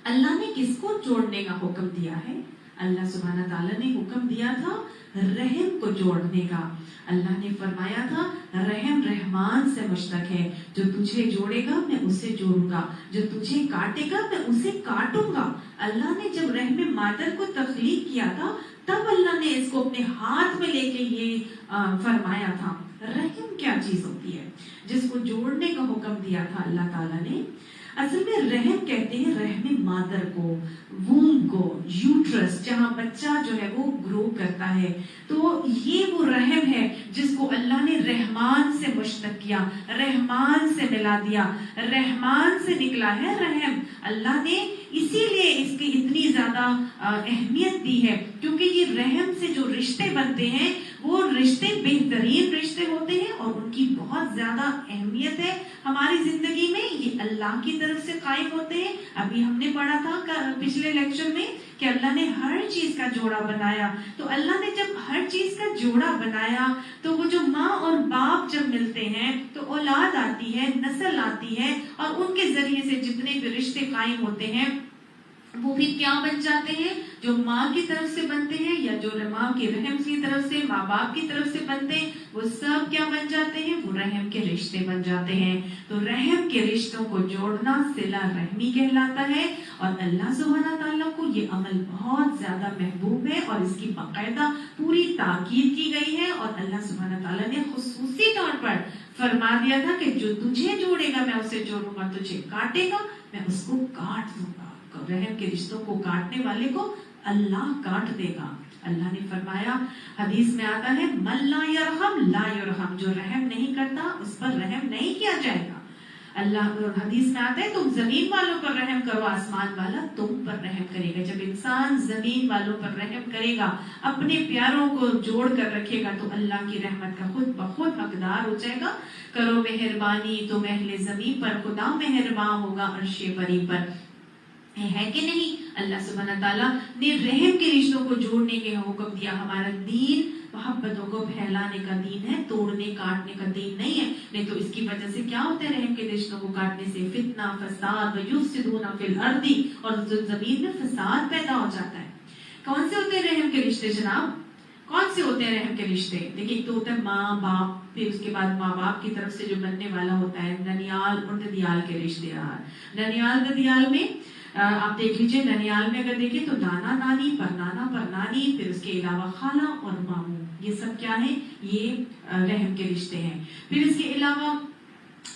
اللہ نے کس کو جوڑنے کا حکم دیا ہے؟ اللہ سبحانہ تعالیٰ نے حکم دیا تھا رحم کو جوڑنے کا۔ اللہ نے فرمایا تھا رحم رحمان سے مشتق ہے، جو تجھے جوڑے گا میں اسے جوڑوں گا، جو تجھے کاٹے گا میں اسے کاٹوں گا۔ اللہ نے جب رحم مادر کو تخلیق کیا تھا تب اللہ نے اس کو اپنے ہاتھ میں لے کے یہ فرمایا تھا۔ رحم کیا چیز ہوتی ہے؟ جس کو جوڑنے کا حکم دیا تھا اللہ تعالیٰ نے۔ اصل میں رحم کہتے ہیں رحم مادر کو، ووم کو، یوٹرس جہاں بچہ جو ہے وہ گرو کرتا ہے، تو یہ وہ رحم ہے جس کو اللہ نے رحمان سے مشتق کیا، رحمان سے ملا دیا، رحمان سے نکلا ہے رحم۔ اللہ نے اسی لیے اس کی اتنی زیادہ اہمیت دی ہے، کیونکہ یہ رحم سے جو رشتے بنتے ہیں وہ رشتے بہترین رشتے ہوتے ہیں اور ان کی بہت زیادہ اہمیت ہے ہماری زندگی میں۔ یہ اللہ کی طرف سے قائم ہوتے ہیں۔ ابھی ہم نے پڑھا تھا پچھلے لیکچر میں کہ اللہ نے ہر چیز کا جوڑا بنایا، تو اللہ نے جب ہر چیز کا جوڑا بنایا تو وہ جو ماں اور باپ جب ملتے ہیں تو اولاد آتی ہے، نسل آتی ہے، اور ان کے ذریعے سے جتنے بھی رشتے قائم ہوتے ہیں وہ بھی کیا بن جاتے ہیں؟ جو ماں کی طرف سے بنتے ہیں یا جو ماں کے رحم کی طرف سے، ماں باپ کی طرف سے بنتے ہیں، وہ سب کیا بن جاتے ہیں؟ وہ رحم کے رشتے بن جاتے ہیں۔ تو رحم کے رشتوں کو جوڑنا صلہ رحمی کہلاتا ہے، اور اللہ سبحانہ تعالیٰ کو یہ عمل بہت زیادہ محبوب ہے اور اس کی باقاعدہ پوری تاکید کی گئی ہے، اور اللہ سبحانہ تعالیٰ نے خصوصی طور پر فرما دیا تھا کہ جو تجھے جوڑے گا میں اسے جوڑوں گا، تجھے کاٹے گا میں اس کو کاٹ دوں گا۔ رحم کے رشتوں کو کاٹنے والے کو اللہ کاٹ دے گا۔ اللہ نے فرمایا، حدیث میں آتا ہے من لا یرحم لا یرحم، جو رحم نہیں کرتا اس پر رحم نہیں کیا جائے گا۔ اللہ حدیث میں آتا ہے تم زمین والوں پر رحم کرو، آسمان والا تم پر رحم کرے گا۔ جب انسان زمین والوں پر رحم کرے گا، اپنے پیاروں کو جوڑ کر رکھے گا، تو اللہ کی رحمت کا خود بخود حقدار ہو جائے گا۔ کرو مہربانی تم اہل زمین پر، خدا مہربان ہوگا عرش بری پر، ہے کہ نہیں؟ اللہ سبحانہ تعالیٰ نے رحم کے رشتوں کو جوڑنے کے حکم دیا۔ ہمارا دین محبتوں کو پھیلانے کا دین ہے، توڑنے کاٹنے کا دین نہیں ہے۔ نہیں تو اس کی وجہ سے کیا ہوتا ہے؟ رحم کے رشتوں کو کاٹنے سے فتنہ، فساد، وَيُفْسِدُونَ فِي الْأَرْضِ، اور زمین میں فساد پیدا ہو جاتا ہے۔ کون سے ہوتے ہیں رحم کے رشتے جناب؟ کون سے ہوتے ہیں رحم کے رشتے؟ دیکھیں، ایک تو ہوتا ہے ماں باپ، پھر اس کے بعد ماں باپ کی طرف سے جو بننے والا ہوتا ہے ننیال اور ددیال کے رشتے۔ ننیال ددیال میں آپ دیکھ لیجئے، ننیال میں اگر دیکھیں تو نانا نانی، پرنانا پرنانی، پھر اس کے علاوہ خالہ اور ماموں، یہ سب کیا ہیں؟ یہ رحم کے رشتے ہیں۔ پھر اس کے علاوہ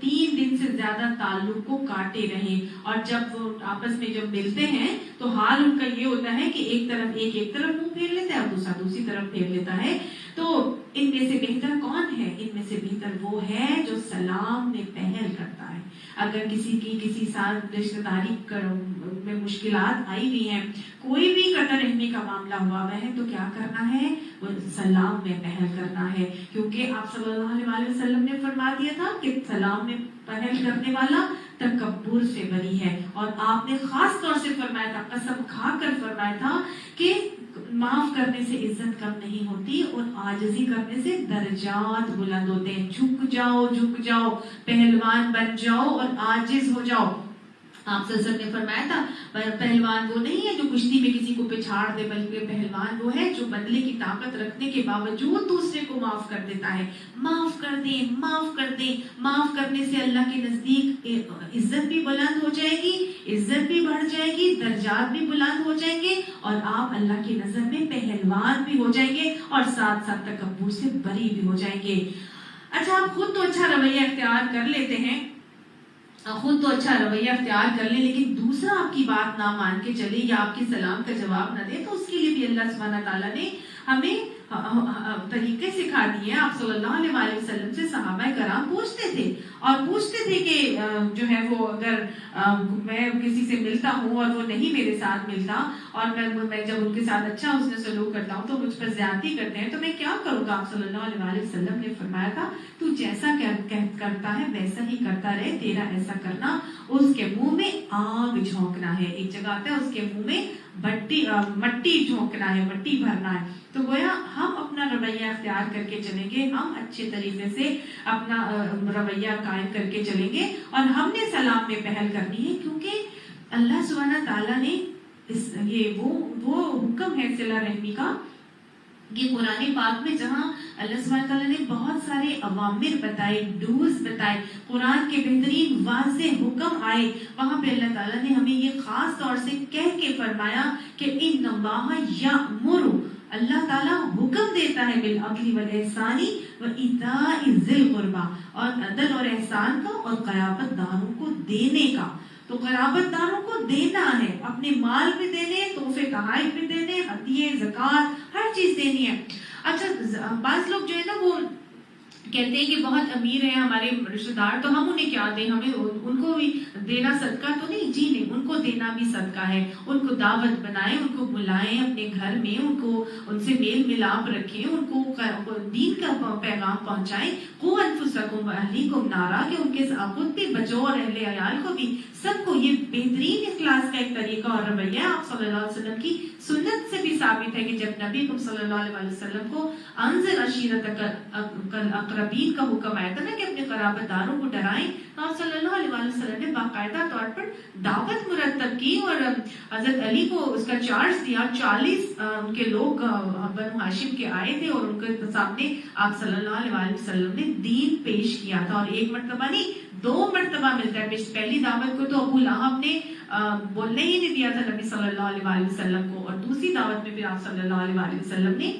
3 دن سے زیادہ تعلق کو کاٹے رہیں، اور جب وہ آپس میں جب ملتے ہیں تو حال ان کا یہ ہوتا ہے کہ ایک طرف منہ پھیر لیتا ہے اور دوسرا دوسری طرف پھیر لیتا ہے۔ تو ان میں سے بہتر کون ہے؟ ان میں سے بہتر وہ ہے جو سلام میں پہل کرتا ہے۔ اگر کسی ساتھ رشتہ داری میں مشکلات آئی ہوئی ہیں، کوئی بھی قطع رحمی کا معاملہ ہوا ہے، تو کیا کرنا ہے؟ وہ سلام میں پہل کرنا ہے، کیونکہ آپ صلی اللہ علیہ وسلم نے فرما دیا تھا کہ سلام میں پہل کرنے والا تکبر سے بری ہے، اور آپ نے خاص طور سے فرمایا تھا، قسم کھا کر فرمایا تھا کہ معاف کرنے سے عزت کم نہیں ہوتی اور عاجزی کرنے سے درجات بلند ہوتے ہیں۔ جھک جاؤ، پہلوان بن جاؤ اور عاجز ہو جاؤ۔ آپ صلی اللہ علیہ وسلم نے فرمایا تھا پہلوان وہ نہیں ہے جو کشتی میں کسی کو پچھاڑ دے، بلکہ پہلوان وہ ہے جو بدلے کی طاقت رکھنے کے باوجود دوسرے کو معاف کر دیتا ہے۔ معاف کر دیں۔ معاف کرنے سے اللہ کے نزدیک عزت بھی بلند ہو جائے گی، عزت بھی بڑھ جائے گی، درجات بھی بلند ہو جائیں گے، اور آپ اللہ کی نظر میں پہلوان بھی ہو جائیں گے، اور ساتھ ساتھ تکبر سے بری بھی ہو جائیں گے۔ اچھا، آپ خود تو اچھا رویہ اختیار کر لیتے ہیں، لیکن دوسرا آپ کی بات نہ مان کے چلے یا آپ کی سلام کا جواب نہ دے، تو اس کے لیے بھی اللہ سبحانہ تعالیٰ نے ہمیں طریقے سکھا دیے۔ آپ صلی اللہ علیہ وسلم سے صحابہ کرام پوچھتے تھے کہ جو ہے وہ اگر میں کسی سے ملتا ہوں اور وہ نہیں میرے ساتھ ملتا، اور میں جب ان کے ساتھ اچھا حسن سلوک کرتا ہوں تو مجھ پر زیادتی کرتے ہیں، تو میں کیا کروں گا؟ آپ صلی اللہ علیہ وسلم نے فرمایا تھا تو جیسا کرتا ہے ویسا ہی کرتا رہے، تیرا ایسا کرنا اس کے منہ میں آگ جھونکنا ہے۔ ایک جگہ آتا ہے اس کے منہ میں مٹی جھونکنا ہے، مٹی بھرنا ہے۔ تو گویا ہم اپنا رویہ اختیار کر کے چلیں گے، ہم اچھے طریقے سے اپنا رویہ قائم کر کے چلیں گے، اور ہم نے سلام میں پہل کرنی ہے، کیونکہ اللہ سبحانہ تعالیٰ نے یہ وہ حکم ہے صلہ رحمی کا، یہ قرآن پاک میں جہاں اللہ سبحانہ تعالیٰ نے بہت سارے اوامر بتائے، ڈوز بتائے، قرآن کے بہترین واضح حکم آئے، وہاں پہ اللہ تعالیٰ نے ہمیں یہ خاص طور سے کہہ کے فرمایا کہ ان اللہ یأمر، اللہ تعالیٰ حکم دیتا ہے بالعدل والاحسان وایتاء ذی القربی، اور عدل اور احسان کا اور قرابت داروں کو دینے کا۔ تو قرابت داروں کو دینا ہے، اپنے مال بھی دینے، تحفے تحائف بھی دینے، ہدیے، زکوٰۃ، ہر چیز دینی ہے۔ اچھا، بعض لوگ جو ہے نا وہ کہتے ہیں کہ بہت امیر ہیں ہمارے رشتہ دار، تو ہم انہیں کیا دیں، ہمیں ان کو بھی دینا صدقہ تو نہیں؟ جی نہیں، ان کو دینا بھی صدقہ ہے۔ ان کو دعوت بنائیں، ان کو بلائیں اپنے گھر میں، ان سے میل ملاپ رکھیں، ان کو دین کا پیغام پہنچائیں۔ قوا انفسکم واہلیکم نارا، کہ ان کے خود بھی بچو اور اہل عیال کو بھی، سب کو۔ یہ بہترین اخلاص کا ایک طریقہ اور رویہ آپ صلی اللہ علیہ وسلم کی سنت سے بھی ثابت ہے کہ جب نبی صلی اللہ علیہ وسلم کو انذر عشیرتک الاقربین کا حکم آیا تھا نا کہ اپنے قرابت داروں کو ڈرائیں، تو آپ صلی اللہ علیہ وسلم نے باقاعدہ طور پر دعوت مرتب کی، اور حضرت علی کو اس کا چارج دیا۔ 40 ان کے لوگ بنو ہاشم کے آئے تھے، اور ان کے سامنے آپ صلی اللہ علیہ وسلم نے دین پیش کیا تھا، اور ایک مرتبہ نہیں 2 مرتبہ ملتا ہے۔ پہلی دعوت کو تو ابو لہب نے بولنے ہی نہیں دیا تھا نبی صلی اللہ علیہ وسلم کو، اور دوسری دعوت میں پھر آپ صلی اللہ علیہ وسلم نے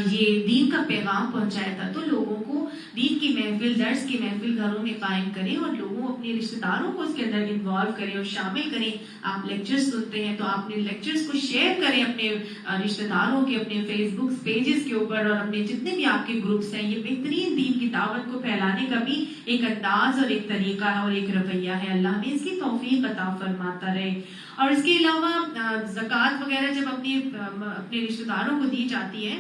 یہ دین کا پیغام پہنچایا تھا۔ تو لوگوں کو دین کی محفل، درس کی محفل گھروں میں قائم کریں، اور لوگوں اپنے رشتہ داروں کو اس کے اندر انوالو کریں اور شامل کریں۔ آپ لیکچرز سنتے ہیں تو آپ نے لیکچرز کو شیئر کریں اپنے رشتہ داروں کے، اپنے فیس بک پیجز کے اوپر، اور اپنے جتنے بھی آپ کے گروپس ہیں۔ یہ بہترین دین کی دعوت کو پھیلانے کا بھی ایک انداز اور ایک طریقہ ہے اور ایک رویہ ہے۔ اللہ ہمیں اس کی توفیق عطا فرماتا رہے۔ اور اس کے علاوہ زکوٰۃ وغیرہ جب اپنے رشتہ داروں کو دی جاتی ہے،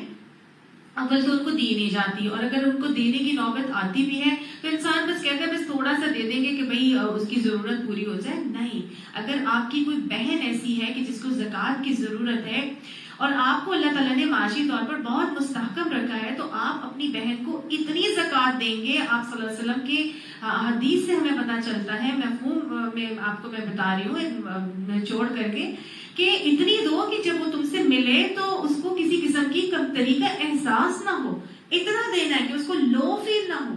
اول تو ان کو دی نہیں جاتی، اور اگر ان کو دینے کی نوبت آتی بھی ہے تو انسان بس کہتا ہے بس تھوڑا سا دے دیں گے کہ بھئی اس کی ضرورت پوری ہو جائے۔ نہیں، اگر آپ کی کوئی بہن ایسی ہے کہ جس کو زکوٰۃ کی ضرورت ہے، اور آپ کو اللہ تعالیٰ نے معاشی طور پر بہت مستحکم رکھا ہے، تو آپ اپنی بہن کو اتنی زکوٰۃ دیں گے۔ آپ صلی اللہ علیہ وسلم کے حدیث سے ہمیں پتہ چلتا ہے، مفہوم میں آپ کو میں بتا رہی ہوں نچوڑ کر کے، کہ اتنی دو کہ جب وہ تم سے ملے تو اس کو کسی قسم کی کمتری کا احساس نہ ہو۔ اتنا دینا ہے کہ اس کو لو فیل نہ ہو۔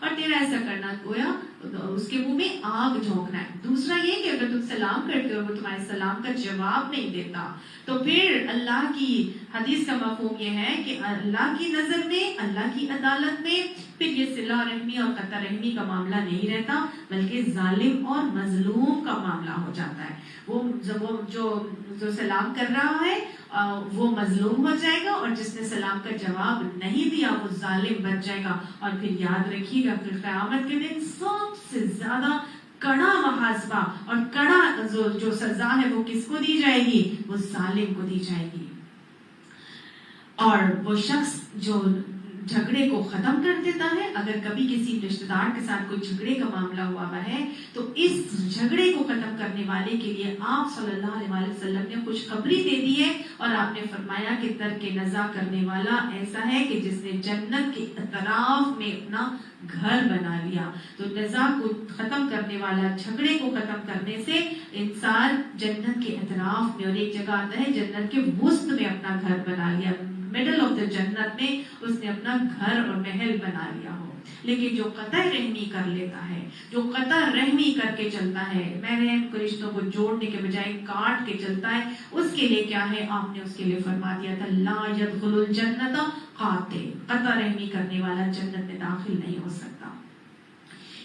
اور تیرا ایسا کرنا گویا اس کے منہ میں آگ جھونکنا ہے۔ دوسرا یہ کہ اگر تم سلام کرتے ہو وہ تمہارے سلام کا جواب نہیں دیتا، تو پھر اللہ کی حدیث کا مفہوم یہ ہے کہ اللہ کی نظر میں، اللہ کی عدالت میں پھر یہ صلہ رحمی اور قطع رحمی کا معاملہ نہیں رہتا، بلکہ ظالم اور مظلوم کا معاملہ ہو جاتا ہے۔ وہ جو سلام کر رہا ہے وہ مظلوم ہو جائے گا، اور جس نے سلام کا جواب نہیں دیا وہ ظالم بن جائے گا۔ اور پھر یاد رکھیے گا پھر قیامت کے دن سب سے زیادہ کڑا محاسبہ اور کڑا جو سزا ہے وہ کس کو دی جائے گی؟ وہ ظالم کو دی جائے گی۔ اور وہ شخص جو جھگڑے کو ختم کر دیتا ہے، اگر کبھی کسی رشتہ دار کے ساتھ کوئی جھگڑے کا معاملہ ہوا ہے تو اس جھگڑے کو ختم کرنے والے کے لیے آپ صلی اللہ علیہ وسلم نے خوشخبری دے دی ہے، اور آپ نے فرمایا کہ ترک نزاع کرنے والا ایسا ہے کہ جس نے جنت کے اطراف میں اپنا گھر بنا لیا۔ تو نزاع کو ختم کرنے والا، جھگڑے کو ختم کرنے سے انسان جنت کے اطراف میں، اور ایک جگہ آتا ہے جنت کے وسط میں اپنا گھر بنا لیا، مڈل آف دا جنت میں اس نے اپنا گھر اور محل بنا لیا ہو۔ لیکن جو قطع رحمی کر لیتا ہے، جو قطع رحمی کر کے چلتا ہے، محرم کے رشتوں کو جوڑنے کے بجائے کاٹ کے چلتا ہے، اس کے لیے کیا ہے؟ آپ نے اس کے لیے فرما دیا تھا لا يدخل الجنت قاطع، قطع رحمی کرنے والا جنت میں داخل نہیں ہو سکتا۔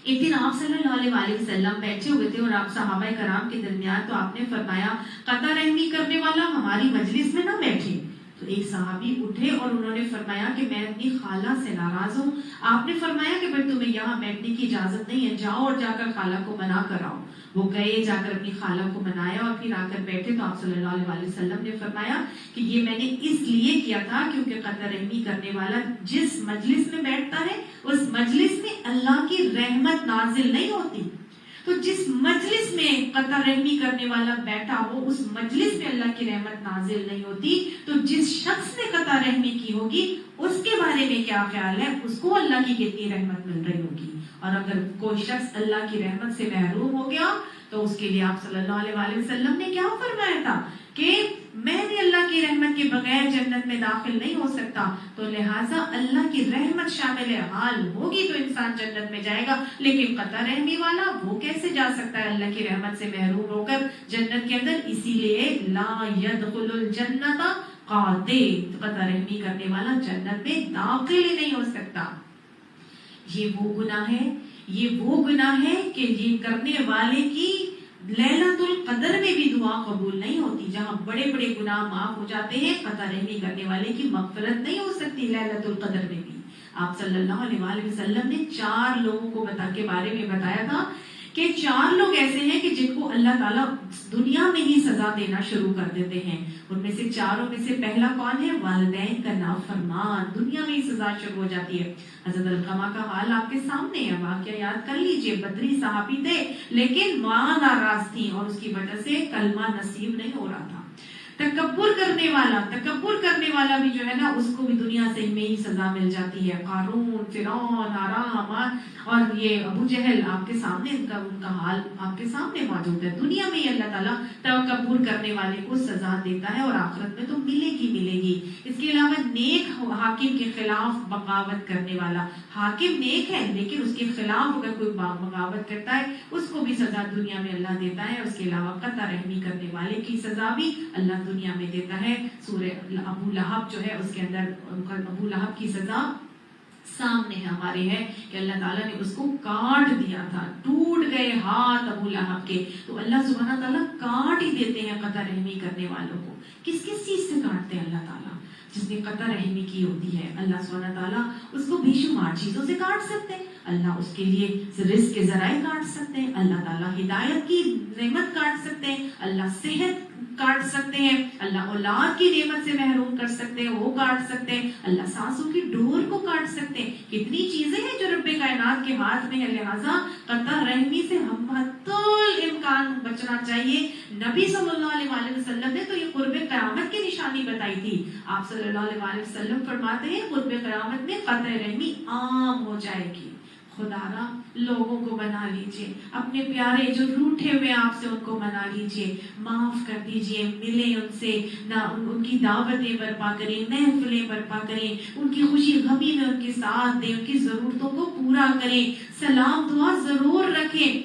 ایک دن آپ صلی اللہ علیہ وسلم بیٹھے ہوئے تھے اور آپ صحابہ کرام کے درمیان، تو آپ نے فرمایا قطع رحمی کرنے والا ہماری مجلس میں نہ بیٹھے۔ تو ایک صحابی اٹھے اور انہوں نے فرمایا کہ میں اپنی خالہ سے ناراض ہوں۔ آپ نے فرمایا کہ پھر تمہیں یہاں بیٹھنے کی اجازت نہیں ہے، جاؤ اور جا کر خالہ کو منا کر آؤ۔ وہ گئے، جا کر اپنی خالہ کو منایا اور پھر آ کر بیٹھے، تو آپ صلی اللہ علیہ وسلم نے فرمایا کہ یہ میں نے اس لیے کیا تھا کیونکہ قطع رحمی کرنے والا جس مجلس میں بیٹھتا ہے اس مجلس میں اللہ کی رحمت نازل نہیں ہوتی۔ تو جس مجلس میں قطع رحمی کرنے والا بیٹھا ہو اس مجلس میں اللہ کی رحمت نازل نہیں ہوتی، تو جس شخص نے قطع رحمی کی ہوگی اس کے بارے میں کیا خیال ہے؟ اس کو اللہ کی کتنی رحمت مل رہی ہوگی۔ اور اگر کوئی شخص اللہ کی رحمت سے محروم ہو گیا تو اس کے لیے آپ صلی اللہ علیہ وسلم نے کیا فرمایا تھا کہ میں بھی اللہ کی رحمت کے بغیر جنت میں داخل نہیں ہو سکتا، تو لہٰذا اللہ کی رحمت شامل حال ہوگی تو انسان جنت میں جائے گا، لیکن قطع رحمی والا وہ کیسے جا سکتا ہے اللہ کی رحمت سے محروم ہو کر جنت کے اندر؟ اسی لیے لا يدخل الجنت قاطع، قطع رحمی کرنے والا جنت میں داخل ہی نہیں ہو سکتا۔ یہ وہ گناہ ہے کہ یہ کرنے والے کی لیلۃ القدر میں بھی دعا قبول نہیں ہوتی۔ جہاں بڑے بڑے گناہ معاف ہو جاتے ہیں، قطع رحمی کرنے والے کی مغفرت نہیں ہو سکتی لیلۃ القدر میں بھی۔ آپ صلی اللہ علیہ وسلم نے 4 لوگوں کو کے بارے میں بتایا تھا کہ 4 لوگ ایسے ہیں کہ جن کو اللہ تعالیٰ دنیا میں ہی سزا دینا شروع کر دیتے ہیں۔ ان میں سے 4 میں سے پہلا کون ہے؟ والدین کا نافرمان، دنیا میں ہی سزا شروع ہو جاتی ہے۔ حضرت علقمہ کا حال آپ کے سامنے ہے، واقعہ یاد کر لیجئے، بدری صحابی تھے لیکن ماں ناراض تھی اور اس کی وجہ سے کلمہ نصیب نہیں ہو رہا تھا۔ تکبر کرنے والا بھی جو ہے نا، اس کو بھی دنیا سے میں ہی سزا مل جاتی ہے۔ قارون، فرعون، حامان اور یہ ابو جہل آپ کے سامنے، ان کا حال آپ کے سامنے موجود ہے۔ دنیا میں ہی اللہ تعالیٰ تکبر کرنے والے کو سزا دیتا ہے اور آخرت میں تو ملے گی۔ اس کے علاوہ نیک حاکم کے خلاف بغاوت کرنے والا، حاکم نیک ہے لیکن اس کے خلاف اگر کوئی بغاوت کرتا ہے اس کو بھی سزا دنیا میں اللہ دیتا ہے۔ اس کے علاوہ قطع رحمی کرنے والے کی سزا بھی اللہ دنیا میں دیتا ہے۔ سورہ ابو لہب جو ہے اس کے اندر ابو لہب کی سزا سامنے ہمارے ہے کہ اللہ تعالیٰ نے اس کو کاٹ دیا تھا، ٹوٹ گئے ہاتھ ابو لہب کے۔ تو اللہ سبحانہ تعالیٰ کاٹ ہی دیتے ہیں قطع رحمی کرنے والوں کو۔ کس چیز سے کاٹتے ہیں اللہ تعالیٰ؟ جس نے قطع رحمی کی ہوتی ہے اللہ سبحانہ تعالیٰ اس کو بے شمار چیزوں سے کاٹ سکتے ہیں۔ اللہ اس کے لیے رزق کے ذرائع کاٹ سکتے ہیں، اللہ تعالیٰ ہدایت کی نعمت کاٹ سکتے ہیں، اللہ صحت کاٹ سکتے ہیں، اللہ اولاد کی نعمت سے محروم کر سکتے ہیں، وہ کاٹ سکتے ہیں، اللہ سانسوں کی ڈور کو کاٹ سکتے ہیں۔ کتنی چیزیں ہیں جو رب کائنات کے ہاتھ میں ہے، لہٰذا قطع رحمی سے ہم امکان بچنا چاہیے۔ نبی صلی اللہ علیہ وسلم نے تو یہ قرب قیامت کی نشانی بتائی تھی۔ آپ صلی اللہ علیہ وسلم فرماتے ہیں قرب قیامت میں قطع رحمی عام ہو جائے گی۔ خدا را لوگوں کو منا لیجئے، اپنے پیارے جو روٹھے ہوئے آپ سے ان کو منا لیجئے، معاف کر دیجئے، ملیں ان سے، نہ ان کی دعوتیں برپا کریں، محفلیں برپا کریں، ان کی خوشی غمی میں ان کے ساتھ دیں، ان کی ضرورتوں کو پورا کریں، سلام دعا ضرور رکھیں،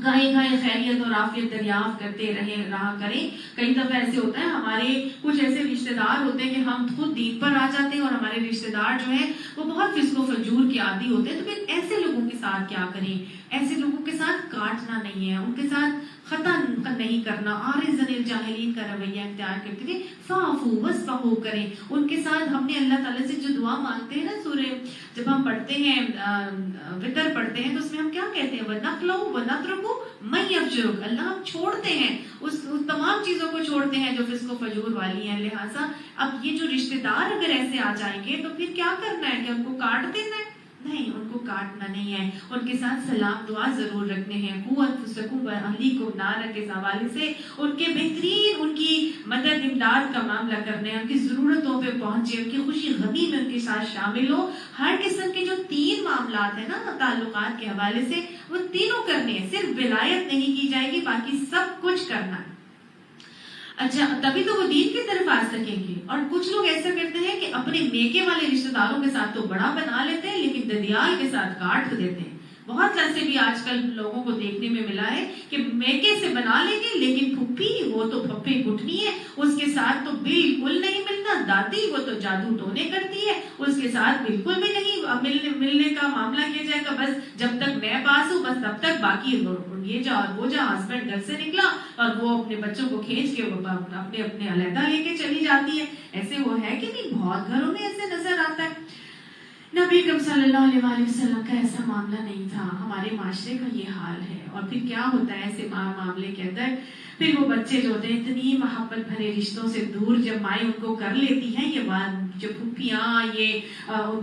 گاہے گاہے خیریت اور عافیت دریافت کرتے رہا کریں۔ کئی دفعہ ایسے ہوتا ہے ہمارے کچھ ایسے رشتہ دار ہوتے ہیں کہ ہم خود دین پر آ جاتے ہیں اور ہمارے رشتہ دار جو ہیں وہ بہت فسق و فجور کے عادی ہوتے ہیں، تو پھر ایسے لوگوں کے ساتھ کیا کریں؟ ایسے لوگوں کے ساتھ کاٹنا نہیں ہے، ان کے ساتھ خطا نہیں کرنا، عارض الجاہلین کا رویہ اختیار کرتے ہوئے فاعفو واصفحوا کریں ان کے ساتھ۔ ہم نے اللہ تعالیٰ سے جو دعا مانگتے ہیں نا، سورہ جب ہم پڑھتے ہیں وتر پڑھتے ہیں تو اس میں ہم کیا کہتے ہیں؟ وَنَقْلَوْ وَنَتْرُكُ مَن يَفْجُرُكَ، اللہ ہم چھوڑتے ہیں اس تمام چیزوں کو چھوڑتے ہیں جو فسق و فجور والی ہیں۔ لہٰذا اب یہ جو رشتہ دار اگر ایسے آ جائیں گے تو پھر کیا کرنا ہے؟ کہ ان کو کاٹ دینا ہے؟ نہیں، ان کو کاٹنا نہیں ہے، ان کے ساتھ سلام دعا ضرور رکھنے ہیں۔ قُوْ أَنفُسَكُمْ وَأَهْلِيكُمْ نَارًا کے حوالے سے ان کے بہترین ان کی مدد امداد کا معاملہ کرنے ہیں، ان کی ضرورتوں پہ پہنچے، ان کی خوشی غمی میں ان کے ساتھ شامل ہو۔ ہر قسم کے جو 3 معاملات ہیں نا تعلقات کے حوالے سے، وہ تینوں کرنے ہیں، صرف ولایت نہیں کی جائے گی، باقی سب کچھ کرنا ہے۔ اچھا، تبھی تو وہ دین کی طرف آ سکیں گے۔ اور کچھ لوگ ایسا کرتے ہیں کہ اپنے میکے والے رشتہ داروں کے ساتھ تو بڑا بنا لیتے ہیں لیکن ددیال کے ساتھ کاٹ دیتے ہیں۔ بہت ایسے بھی آج کل لوگوں کو دیکھنے میں ملا ہے کہ میکے سے بنا لیں گے لیکن پھپھی وہ تو پھپھی کٹنی ہے، اس کے ساتھ تو بالکل نہیں ملنا، دادی وہ تو جادو ٹونے کرتی ہے، اس کے ساتھ بالکل بھی نہیں ملنے کا معاملہ کیا جائے گا، بس جب تک میں پاس ہوں بس تب تک، باقی یہ جا اور وہ جا، ہسبینڈ گھر سے نکلا اور وہ اپنے بچوں کو کھینچ کے وہ اپنے علیحدہ لے کے چلی جاتی ہے۔ ایسے وہ ہے کہ نہیں؟ بہت گھروں میں ایسے نظر آتا ہے۔ نبی اکرم صلی اللہ علیہ وسلم کا ایسا معاملہ نہیں تھا، ہمارے معاشرے کا یہ حال ہے۔ اور پھر کیا ہوتا ہے ایسے معاملے کے اندر؟ پھر وہ بچے جو ہوتے ہیں اتنی محبت بھرے رشتوں سے دور جب مائیں ان کو کر لیتی ہیں، یہ جو پھپھیاں، یہ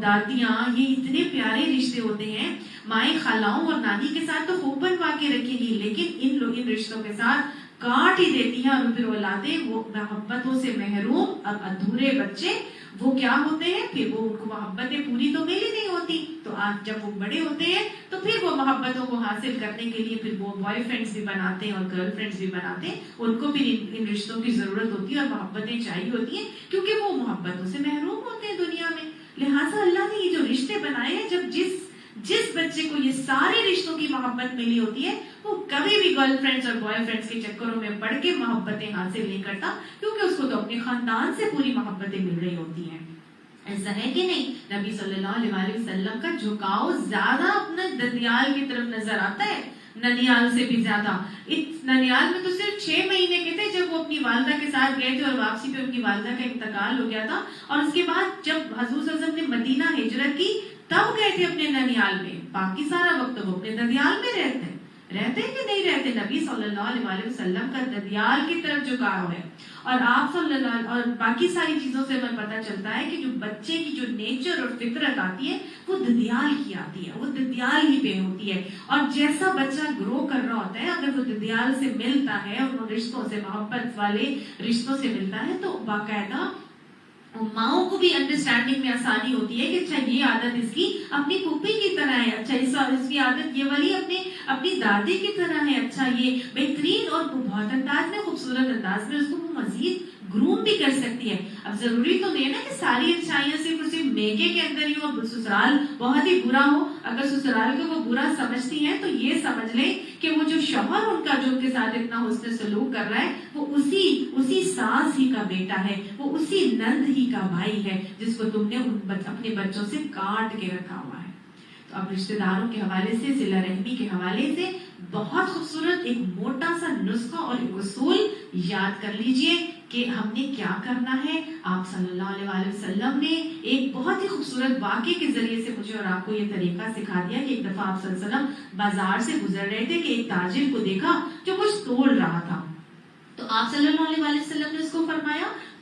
دادیاں، یہ اتنے پیارے رشتے ہوتے ہیں۔ مائیں خالاؤں اور نانی کے ساتھ تو خوب بنوا کے رکھیں گی لیکن ان رشتوں کے ساتھ کاٹ ہی دیتی ہیں، اور پھر اولادیں وہ محبتوں سے محروم، اب ادھورے بچے وہ کیا ہوتے ہیں؟ پھر وہ ان کو محبتیں پوری تو مل ہی نہیں ہوتی، تو آج جب وہ بڑے ہوتے ہیں تو پھر وہ محبتوں کو حاصل کرنے کے لیے پھر وہ بوائے فرینڈز بھی بناتے ہیں اور گرل فرینڈز بھی بناتے ہیں، ان کو بھی ان رشتوں کی ضرورت ہوتی ہے اور محبتیں چاہیے ہوتی ہیں کیونکہ وہ محبتوں سے محروم ہوتے ہیں دنیا میں۔ لہٰذا اللہ نے یہ جو رشتے بنائے ہیں، جب جس بچے کو یہ سارے رشتوں کی محبت ملی ہوتی ہے وہ کبھی بھی گرل فرینڈز اور بوائے فرینڈز کے چکروں میں پڑھ کے محبتیں حاصل نہیں کرتا، کیونکہ اس کو تو اپنے خاندان سے پوری محبتیں مل رہی ہوتی ہیں۔ ایسا ہے کہ نہیں؟ نبی صلی اللہ علیہ وسلم کا جھکاؤ زیادہ اپنا ددیال کی طرف نظر آتا ہے، ننیال سے بھی زیادہ۔ ننیال میں تو صرف 6 مہینے کے تھے جب وہ اپنی والدہ کے ساتھ گئے تھے اور واپسی پہ ان کی والدہ کا انتقال ہو گیا تھا، اور اس کے بعد جب حضور صلی اللہ علیہ وسلم نے مدینہ ہجرت کی تب گئے تھے اپنے ننیال میں، باقی سارا وقت وہ اپنے ددیال میں رہتے کہ نہیں رہتے؟ نبی صلی اللہ علیہ وسلم کا ددیال کی طرف جھکاؤ ہے، اور آپ صلی اللہ اور باقی ساری چیزوں سے ہمیں پتہ چلتا ہے کہ جو بچے کی جو نیچر اور فطرت آتی ہے وہ ددیال کی آتی ہے، وہ ددیال ہی پہ ہوتی ہے۔ اور جیسا بچہ گرو کر رہا ہوتا ہے، اگر وہ ددیال سے ملتا ہے اور ان رشتوں سے، محبت والے رشتوں سے ملتا ہے، تو باقاعدہ ماؤں کو بھی انڈرسٹینڈنگ میں آسانی ہوتی ہے کہ اچھا یہ عادت اس کی اپنی پھپھی کی طرح ہے، اچھا اس کی عادت یہ والی اپنی دادی کی طرح ہے، اچھا یہ بہترین اور بہت انداز میں، خوبصورت انداز میں اس کو وہ مزید گروم بھی کر سکتی ہے۔ اب ضروری تو نہیں ہے نا کہ ساری اچھائیاں صرف میکے کے اندر ہی ہو، سسرال بہت ہی برا ہو۔ اگر سسرال کو وہ برا سمجھتی ہیں تو یہ سمجھ لیں کہ وہ جو شوہر ان کا جو ان کے ساتھ اتنا حسن سلوک کر رہا ہے وہ اسی ساس ہی کا بیٹا ہے، وہ اسی نند ہی کا بھائی ہے جس کو تم نے اپنے بچوں سے کاٹ کے رکھا ہوا ہے۔ تو اب رشتہ داروں کے حوالے سے، صلہ رحمی کے حوالے سے بہت خوبصورت ایک موٹا سا نسخہ اور ایک اصول یاد کر لیجئے کہ ہم نے کیا کرنا ہے۔ آپ صلی اللہ علیہ وسلم نے ایک بہت ہی خوبصورت واقعے کے ذریعے سے مجھے اور آپ کو یہ طریقہ سکھا دیا کہ ایک دفعہ آپ صلی اللہ علیہ وسلم بازار سے گزر رہے تھے کہ ایک تاجر کو دیکھا جو کچھ تول رہا تھا، تو آپ صلی اللہ علیہ وسلم نے اس کو فرمایا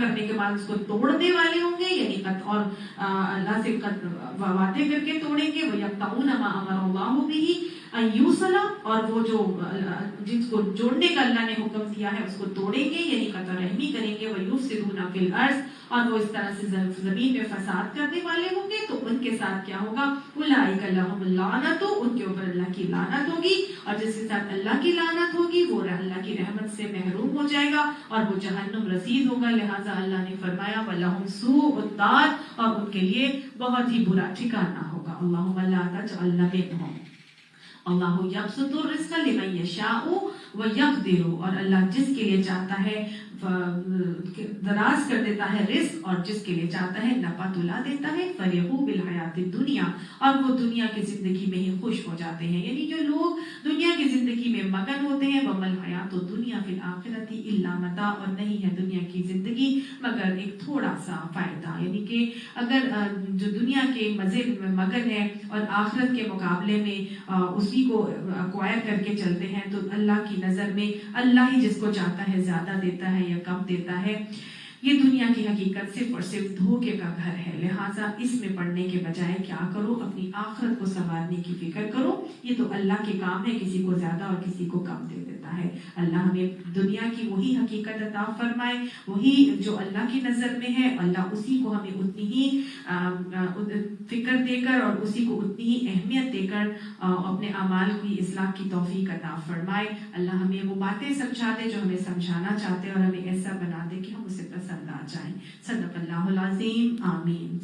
کرنے کے بعد اس کو توڑنے والے ہوں گے، یعنی اور اللہ سے وعدے کر کے توڑیں گے. وَيَقْطَعُونَ مَا أَمَرَ اللَّهُ بِهِ أَن يُوصَلَ، اور وہ جو جس کو جوڑنے کا اللہ نے حکم دیا ہے اس کو توڑیں گے، یعنی قطع رحمی کریں گے. وَيُفْسِدُونَ فِي الْأَرْضِ، اور وہ اس طرح سے زمین میں فساد کرنے والے ہوں گے. تو ان کے ساتھ کیا ہوگا؟ أُولَٰئِكَ لَهُمُ اللَّعْنَةُ، ان کے اوپر اللہ کی لعنت ہوگی، اور جس کے ساتھ اللہ کی لعنت ہوگی وہ اللہ کی رحمت سے محروم ہو جائے گا اور وہ جہنم رسید ہوگا. لہٰذا اللہ نے فرمایا وَلَهُمْ سُوءُ الدَّارِ، اور ان کے لیے بہت ہی برا ٹھکانہ ہوگا. اللہم لا تجعلنا منہم. اللہ یبسط الرزق لمن یشاء ویقدر، اور اللہ جس کے لیے چاہتا ہے دراز کر دیتا ہے رزق، اور جس کے لیے چاہتا ہے نپا تلا دیتا ہے. فریحوا بالحیات الدنیا، اور وہ دنیا کی زندگی میں ہی خوش ہو جاتے ہیں. یعنی جو لوگ دنیا کی زندگی میں مگن ہوتے ہیں، وما الحیات الدنیا فی الآخرۃ الا متاع، اور نہیں ہے دنیا کی زندگی مگر ایک تھوڑا سا فائدہ. یعنی کہ اگر جو دنیا کے مزے میں مگن ہے اور آخرت کے مقابلے میں اسی کو ایکوائر کر کے چلتے ہیں، تو اللہ کی نظر میں اللہ ہی جس کو چاہتا ہے زیادہ دیتا ہے یا کم دیتا ہے. یہ دنیا کی حقیقت صرف اور صرف دھوکے کا گھر ہے. لہٰذا اس میں پڑنے کے بجائے کیا کرو؟ اپنی آخرت کو سنوارنے کی فکر کرو. یہ تو اللہ کے کام ہے، کسی کو زیادہ اور کسی کو کم دے دیتا ہے. اللہ ہمیں دنیا کی وہی حقیقت عطا فرمائے، وہی جو اللہ کی نظر میں ہے. اللہ اسی کو ہمیں اتنی ہی فکر دے کر اور اسی کو اتنی ہی اہمیت دے کر اپنے اعمال کی اصلاح کی توفیق عطا فرمائے. اللہ ہمیں وہ باتیں سمجھا دے جو ہمیں سمجھانا چاہتے ہیں، اور ہمیں ایسا بنا دے کہ ہم اسے پسند آ جائیں. صدق اللہ العظیم. آمین.